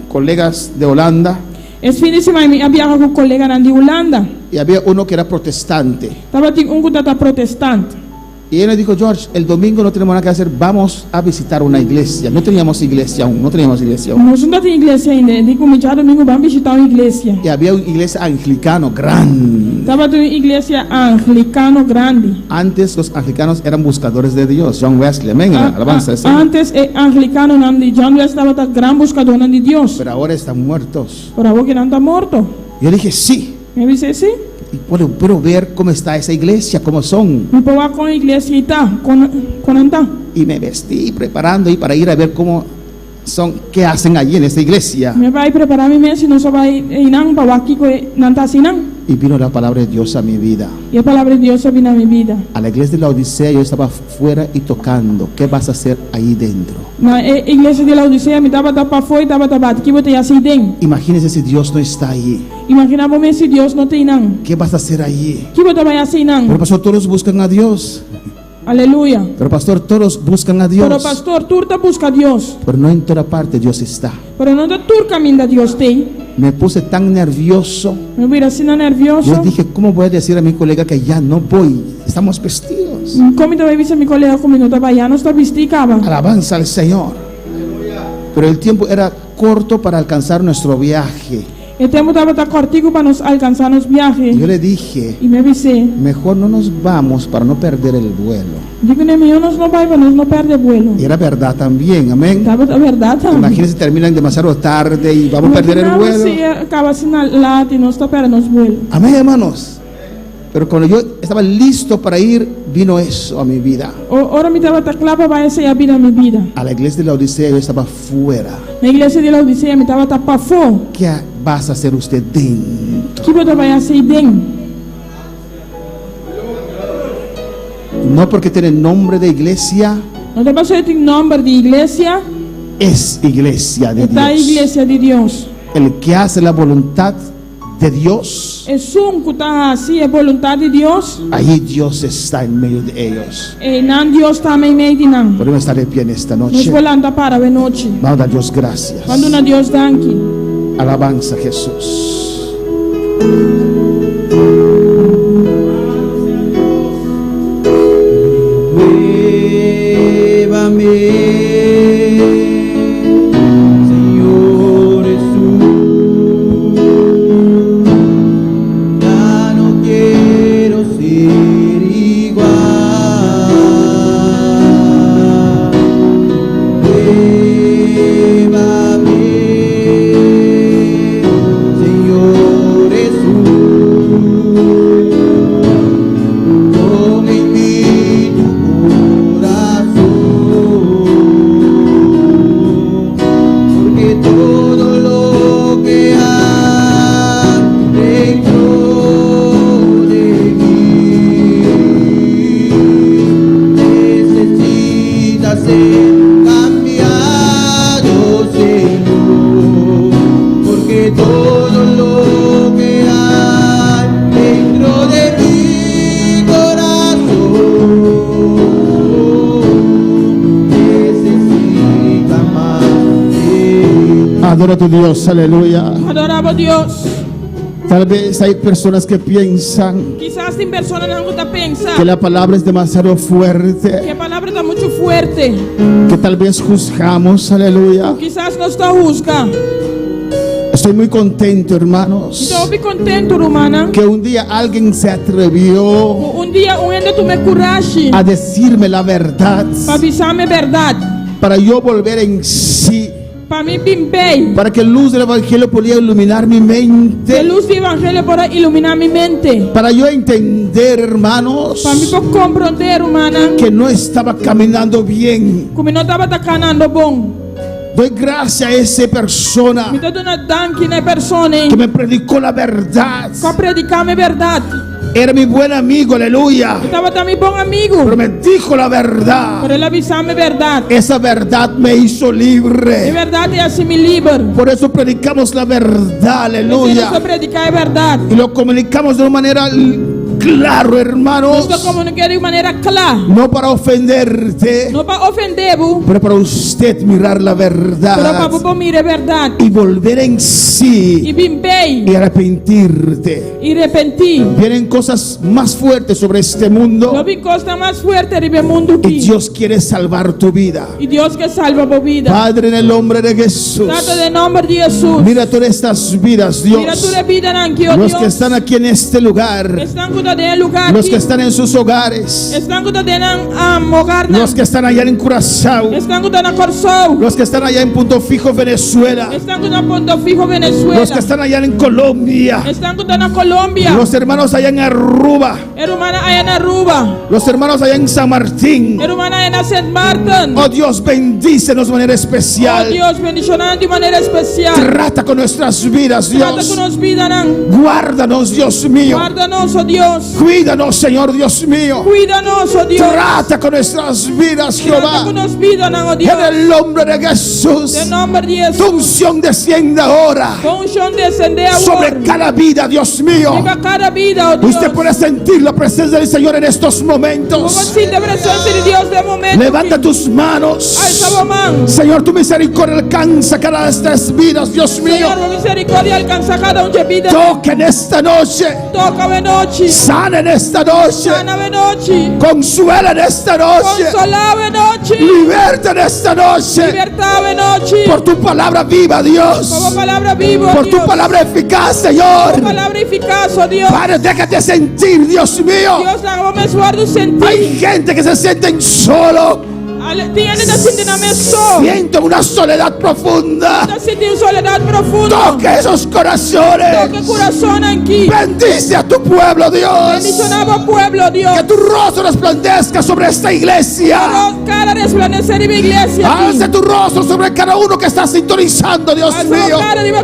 colegas de Holanda. Esse fim de semana eu viajava com um colega de Holanda. Y había uno que era protestante. Estava que está protestante. Y él me dijo, George, el domingo no tenemos nada que hacer, vamos a visitar una iglesia. No teníamos iglesia aún, no teníamos iglesia aún. Nós não temos igreja ainda. Digo, me domingo vamos visitar uma igreja. Y había una iglesia anglicano grande. Estava uma igreja anglicano grande. Antes los anglicanos eran buscadores de Dios. John Wesley, amén, alabanza al Señor. Antes anglicano de John Wesley estava gran buscador de Deus. Pero ahora están muertos. Por agora que não está morto. Yo dije, sí. Me disse sim. Y puedo ver cómo está esa iglesia, cómo son. Me pôr com a igreja e tá, com está. Y me vestí preparando y para ir a ver cómo son, qué hacen allí en esa iglesia. Me vai preparar mi mês, não só vai inang para aqui com não tá assim não. Y vino la palabra de Dios a mi vida. E a palavra de Deus vem na minha vida. A la iglesia de la Odisea yo estaba fuera y tocando. ¿Qué vas a hacer ahí dentro? Na igreja de Laodicea me estava para fora e estava bate. Que botei assim dentro. Imagínese si Dios no está allí. Imaginava se Deus não tem não. ¿Qué vas a hacer allí? Que botava assim Pero não. pastor, todos buscan a Dios. Aleluia. Pero pastor, todos buscan a Dios. Pero pastor, tu tá busca Deus. Pero no en toda parte Dios está. Pero não tá tu caminho da Deus tem. Me puse tan nervioso. Me vira assim nervioso. Yo dije, ¿cómo voy a decir a mi colega que ya no voy? Estamos vestidos. Como também disse a minha colega como não estava já, não está vesticava. Alabanza al Señor. Pero el tiempo era corto para alcanzar nuestro viaje. O tempo estava tá cortico para nós alcançar nos viajes. Y yo le dije, E me avisei. mejor no nos vamos para no perder el vuelo. Digo, né, melhor nós não vai para nós não perder vuelo. Y era verdad también, amén. Estava a verdade também. Imagínense, terminan demasiado tarde y vamos a perder el vuelo. Se acaba assim lá e nós está perdendo os vuelos. Amén, hermanos. Pero cuando yo estaba listo para ir, vino eso a mi vida. Ora me estava claro vai ser a vida minha vida. A la iglesia de la Odisea yo estaba fuera. Na igreja de Laodiceia me estava para fora. ¿Qué vas a hacer usted dentro? Que você vai ser dentro? No porque tiene nombre de iglesia, Não dá para ser em nome de igreja. es iglesia de Está a Dios. igreja de Deus. El que hace la voluntad de Dios, É um que está assim a vontade de Deus. ahí Dios está en medio de ellos. E não Deus também meio de não. Podemos estar de pie en esta Nós noche. volando para a noite. Vamos a dar Dios gracias. Quando na Deus danke. Alabanza a Jesús. Señor Jesús, ya no quiero ser igual. Llévame, Señor Jesús, toma en mí tu corazón, porque todo lo que hay dentro de mí necesita ser cambiado, Señor, porque todo lo que hay dentro de mi corazón necesita más de ti. Adora a tu Dios, aleluya. Adorava Deus. Tal vez hay personas que piensan Quizás tem pessoas não está pensando que la palabra es demasiado que fuerte, a palavra está muito forte. que tal vez juzgamos, aleluya. Quizás não está busca. Estoy muy contento, hermanos, Estou bem contente, Romana. que un día alguien se atrevió Dia ainda tomei coragem a decirme la verdad para avisar-me a verdade. para yo volver en sí, Para mim, bem bem. para que la luz del evangelio pudiera iluminar mi Que a mente, luz do Evangelho para iluminar minha mente. para yo entender, hermanos, Para mim, para compreender, Romana, que no estaba caminando bien. como não estava caminhando bom. Doy gracias a esa persona Me estou dando danke na pessoa que me predicó la verdad. para predicar-me a verdade. Era mi buen amigo, aleluya, Estava também bom amigo pero me dijo la verdad. para ele avisar-me a verdade. Esa verdad me hizo De libre. verdade é assim me livre. Por eso predicamos la verdad, Aleluia. aleluya, Predicar a verdade. y lo comunicamos de una manera claro, hermanos, Nós comunicamos de maneira clara. no para ofenderte, Não para ofender, pero para usted mirar la para verdad para mirar a verdade. y volver en E sí bem bem. y arrepentirte. E repentir. Vienen cosas más fuertes sobre este mundo Não vem costa mais forte do mundo y aqui. Dios quiere salvar tu vida. E Deus que salva a vida. Padre, en el nombre de Jesús, Trata de nome de Jesus. mira todas estas vidas, Mira Dios, tua vida aqui, los Deus. que están aquí en este lugar, Estão cuidando do lugar los aqui. que están en sus hogares, Estão cuidando do lugar. los que están allá en Curazao, Estão cuidando do Corsol. los que están allá en Punto Fijo, Venezuela, Estão cuidando do Ponto Fijo, Venezuela. los que están allá en Colombia, Estão cuidando da Colômbia. los hermanos allá en Aruba, Hermana aí na Aruba. los hermanos allá en San Martín. Hermana aí na St. Martin. Oh Dios, bendícenos de manera Oh especial. Deus, bendicionando de maneira especial. Trata con nuestras vidas, Trata Dios. com nos vida, não. Guárdanos, Dios mío. Guarda-nos, oh Deus. Cuídanos, Señor Dios mío. Cuida-nos, oh Deus. Trata con nuestras vidas, Trata Jehová. com nos vida, não, oh En Deus. el nombre de Jesús. Em nome de Tu Jesus. unción desciende ahora Com o chão descender sobre agora. cada vida, Dios mío. Diga cada vida, oh Deus. Usted puede sentir la presencia del Señor en estos Como momentos. sinta a presença de Deus Dios de momento. Levanta tus manos. Alza vos mano. Señor, tu misericordia alcanza cada de estas vidas, Dios mío. Señor, por misericordia alcanza cada una vida. Toca en esta noche. Toca de noche. Sana en esta noche. Sana de noche. Consuela en esta noche. Consola de noche. Liberta en esta noche. Libertad de noche. Por tu palabra viva, Dios. Como palabra viva, Por tu Dios. palabra eficaz, Señor. Tu palabra eficaz, oh Dios. Padre, déjate sentir, Dios mío. Dios, hagamos guardo sentir. Hay gente que se sienten solo. Tienen que sentir una mesa. Siento una soledad profunda. Sentir una soledad profunda. Toca esos corazones. Toca el corazón aquí. Bendice a tu pueblo, Dios. Bendicionamos pueblo, Dios. Que tu rostro resplandezca sobre esta iglesia. Cada resplandecer en mi iglesia. Alza tu rostro sobre cada uno que está sintonizando, Dios mío.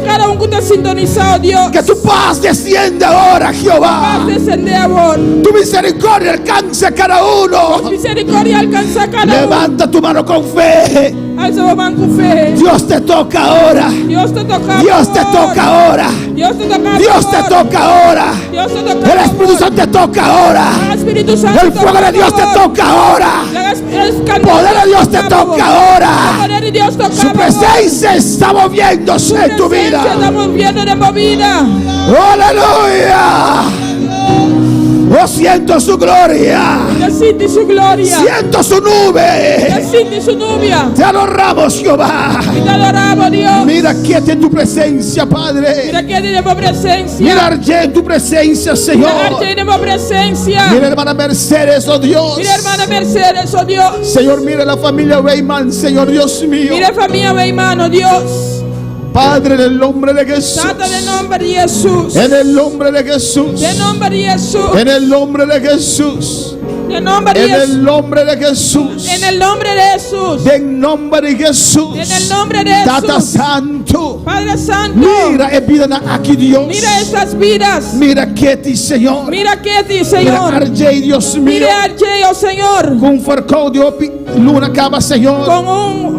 Cada uno que está sintonizado, Dios. Que tu paz descienda ahora, Jehová. Paz desciende ahora. Tu misericordia alcance a cada uno. Tu misericordia alcanza a cada uno. Levanta tu mano con fe. Alza tu mano con fe. Dios te toca ahora. Dios te toca ahora. Dios te toca ahora. Dios te toca ahora. Dios te toca ahora. Dios te toca El ahora. Espíritu Santo te toca ahora. El Espíritu Santo El fuego de Dios te toca ahora. El poder de Dios te toca ahora. El poder de Dios toca Su presencia está moviéndose en tu vida. Estamos viendo de movida. Aleluya. Oh, siento su gloria. Ya siente su gloria. Siento su Ya nube. siente su novia. Te adoramos, Jehová. Y te adoramos, Dios. Mira quién en tu presencia, Padre. Mira que tenemos presencia. Mira Arje en tu presencia, Señor. Mira que tenemos presencia. Mira hermana Mercedes, oh Dios. Mira hermana Mercedes, oh Dios. Señor, mira la familia Weyman, Señor Dios mío. Mira familia Weimano, Dios. Padre, en el nombre de Jesús. Trata en el nombre de Jesús. En el nombre de Jesús. En el nombre de Jesús. En el nombre de Jesús. En el nombre de En Jesús. el nombre de Jesús. En el nombre de Jesús. En nombre de Jesús. En el nombre de Tata Jesús. Santo. Padre Santo. Mira, vida aquí, Dios. Mira estas vidas. Mira Ketty, Señor. Mira Ketty, Mira Señor. RJ, Dios mío. Mira RJ, oh Señor. Con farcão de luna cava, Señor. Con un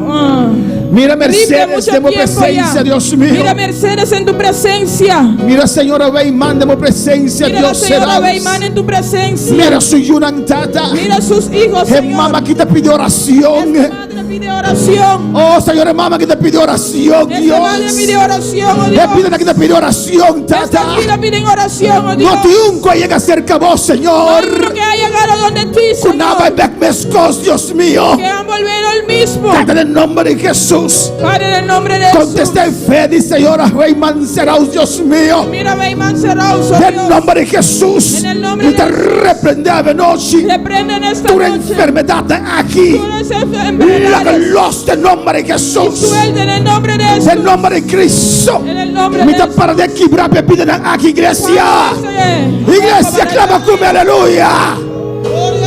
Mira rifle Mercedes, mucho demos tiempo presencia, ya. Dios mío. Mira Mercedes en tu presencia. Mira, Señora Weyman, demos presencia, Mira la Dios señora será. Weimano en tu presencia. Mira su Yunantata. Mira sus hijos, Es Señor. mamá que te pide oración. Esta madre pide oración. Oh, Señor, es mamá que te pide oración, Esta madre Dios. pide oración, oh Es Dios. vida que te pide oración, Esta Tata. vida piden oración, oh Dios. No te unco llega cerca a vos, Señor. Lo que ha llegado donde ti, Kunaba Señor. y Mezcos, Dios mío. Que han volvido el mismo. Trata en el nombre de Jesús. Padre, en el nombre de Jesús. Contesta en fe, dice Señora Weyman Seraus, Dios mío. Mira, Weimán Cerraus, oh En el Dios. nombre de Jesús. En el nombre Y te de reprende a noche. Reprenden esta Tu noche. enfermedad aquí. Tú eres La enfermedades. los en nombre de Jesús. Suelta en el nombre de Jesús. En el nombre de Cristo. En el nombre Me de te Jesús. para de aquí, brape, piden aquí, iglesia. Iglesia, clama como aleluya.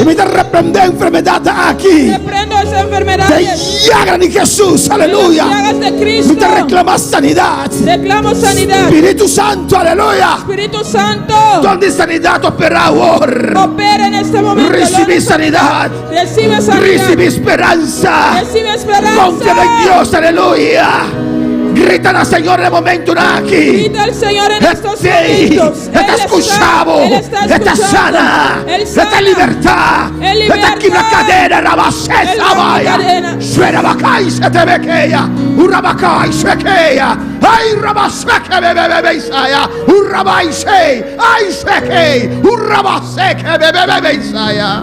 Y me te reprende enfermedad aquí. Reprendo esa Te enfermedad. llagan en Jesús, aleluya. Llagas de Me Cristo. te reclama sanidad. Declamo sanidad. Espíritu Santo, aleluya. Espíritu Santo. Donde sanidad opera ahora. Opera en este momento. Recibí Lord. sanidad. Recibe sanidad. Recibí esperanza. Recibe esperanza. Confía en Dios, aleluya. Grita al Señor de momento aquí. Grita al Señor en estos Sí, momentos. está escuchado, Él está está escuchando. sana, Él está sana. en libertad, En está aquí la libertad. cadena, Él rabacesa está en vaya, cadena. suena bacay, se te bequea, urabacay, sequea, ay rabaseque, bebé, Isaya, urabay, se, ay seque, urabaseque, bebé, Isaya.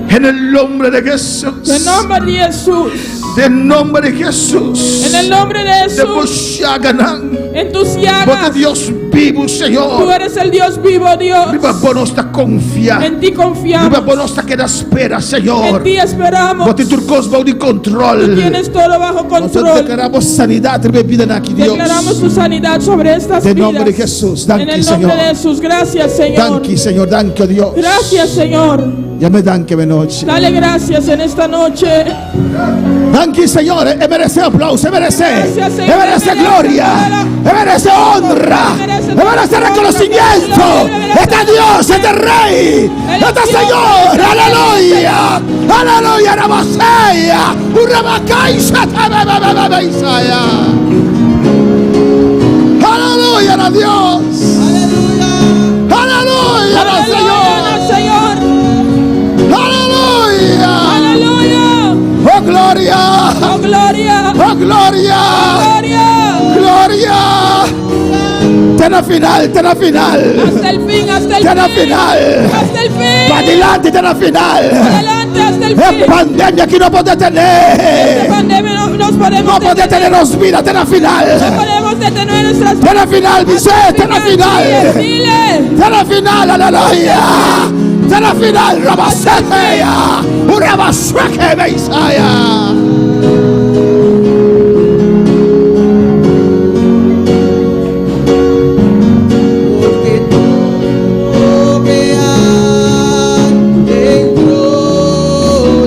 En el nombre de Jesús, En el nombre de Jesús. en nombre de Jesús, En el nombre de de Jesús. Boshaganán, En tus vos de llagas. Dios vivo, Tú Señor. eres el Dios vivo, Dios. Viva por nuestra confianza. En ti Viva confiamos. por nuestra que da espera, En Señor. ti esperamos. Vos tienes turcos bajo de control. Tienes todo bajo Nosotros control. declaramos sanidad, vida aquí, Dios. Declaramos tu sanidad sobre estas En vidas. nombre de Jesús, En el danke, nombre Señor. de Jesús. Gracias, Señor. Danke, Señor, danke, Dios. Gracias, Señor. Ya me danke, noche. Dale gracias en esta noche. Danke, Señor. Merece aplauso, merece. Gracias, Señor. Merece gloria. Merece honra. Merece reconocimiento. Este Dios, este Rey. Este Señor. Aleluya. Aleluya. Rabasea. Urabakaisha. Aleluya a Dios. Aleluya al Señor. Aleluya, Señor. Aleluya. Gloria. Gloria. Gloria. Tena final, tena final. Hasta el fin, hasta el Tena fin. final. Hasta el fin. Pa' adelante, tena final. Adelante hasta el Es fin. pandemia que no puede Esta tener. pandemia no nos podemos No puede tenernos vida, tena No final. podemos detener nuestras Tena final, mi ser, tena final. Dile. Tena final, aleluya. Tena final, Rabaseteya. Urabasweke Meisaya. Porque todo que hay dentro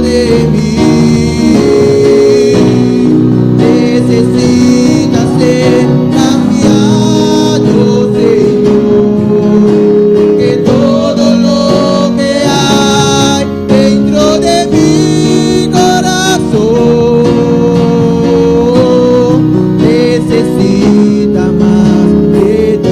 de mí necesita ser cambiado, Señor. Porque todo lo que hay dentro de mi corazón necesita más de ti.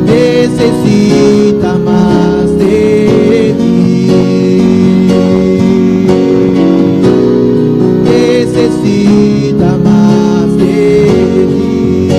Necesita más de ti. Necesita más de ti.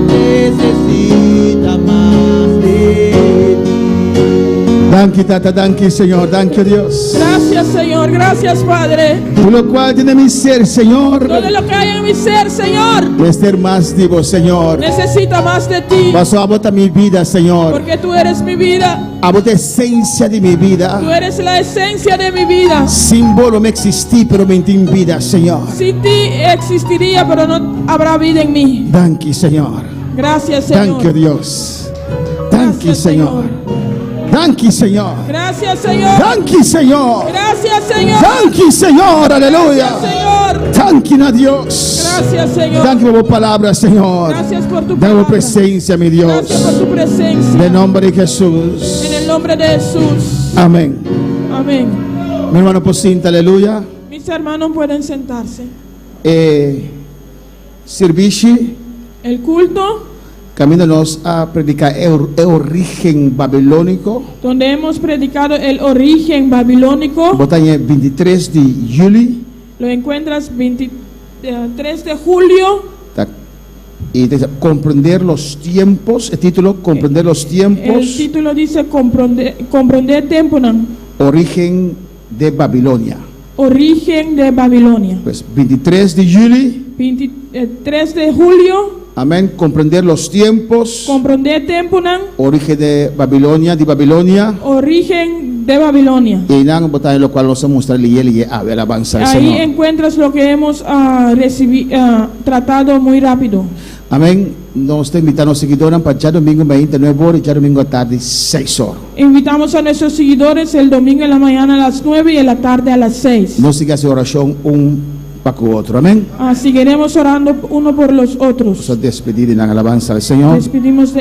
Necesita más de ti. Danke, tata, danke, Señor. Danke, Dios. Gracias, Señor. Gracias, Padre. Por lo cual tiene mi ser, Señor. Todo lo que hay en mi ser, Señor, De ser más vivo, Señor. necesita más de ti. Paso a botar mi vida, Señor. Porque tú eres mi vida. A botar esencia de mi vida. Tú eres la esencia de mi vida. Símbolo me existí, pero me en vida, Señor. Sin ti existiría, pero no habrá vida en mí. Danke, Señor. Gracias, Señor. Danke, Dios. Danke, Gracias, Señor. Danke, Señor. Gracias, Señor. Danke, Señor. Gracias, Señor. Danke, Señor. Aleluya. Señor. Danke a Dios. Gracias, Señor. Danke por tu palabra, Señor. Gracias por tu Danke por palabra. presencia, mi Gracias por Dios. tu presencia. En nombre de Jesús. En el nombre de Jesús. Amén. Amén. Mi hermano Pocinta, aleluya. Mis hermanos pueden sentarse. Servici, El culto camínanos a predicar el origen babilónico. donde hemos predicado el origen babilónico, Botanya 23 de julio. lo encuentras 23 de julio. Y comprender los tiempos. El título, comprender los El tiempos. título dice comprender temporan, Origen de Babilonia. origen de Babilonia. Pues 23 de julio. 23 de julio, Amén. Comprender los tiempos. comprender temporan, Origen de Babilonia. origen de Babilonia. Y nada, botanya lo cual nos muestra y a ver avanzar, Ahí Señor. encuentras lo que hemos tratado muy rápido. Amén. Nos está invitando a los seguidores para ya domingo 29 horas y ya domingo a tarde 6 horas. Invitamos a nuestros seguidores el domingo en la mañana a las 9 y en la tarde a las 6. No siga su oración para con otro. Amén. Seguiremos orando uno por los otros. Vamos a despedir en la alabanza al Señor. Despedimos de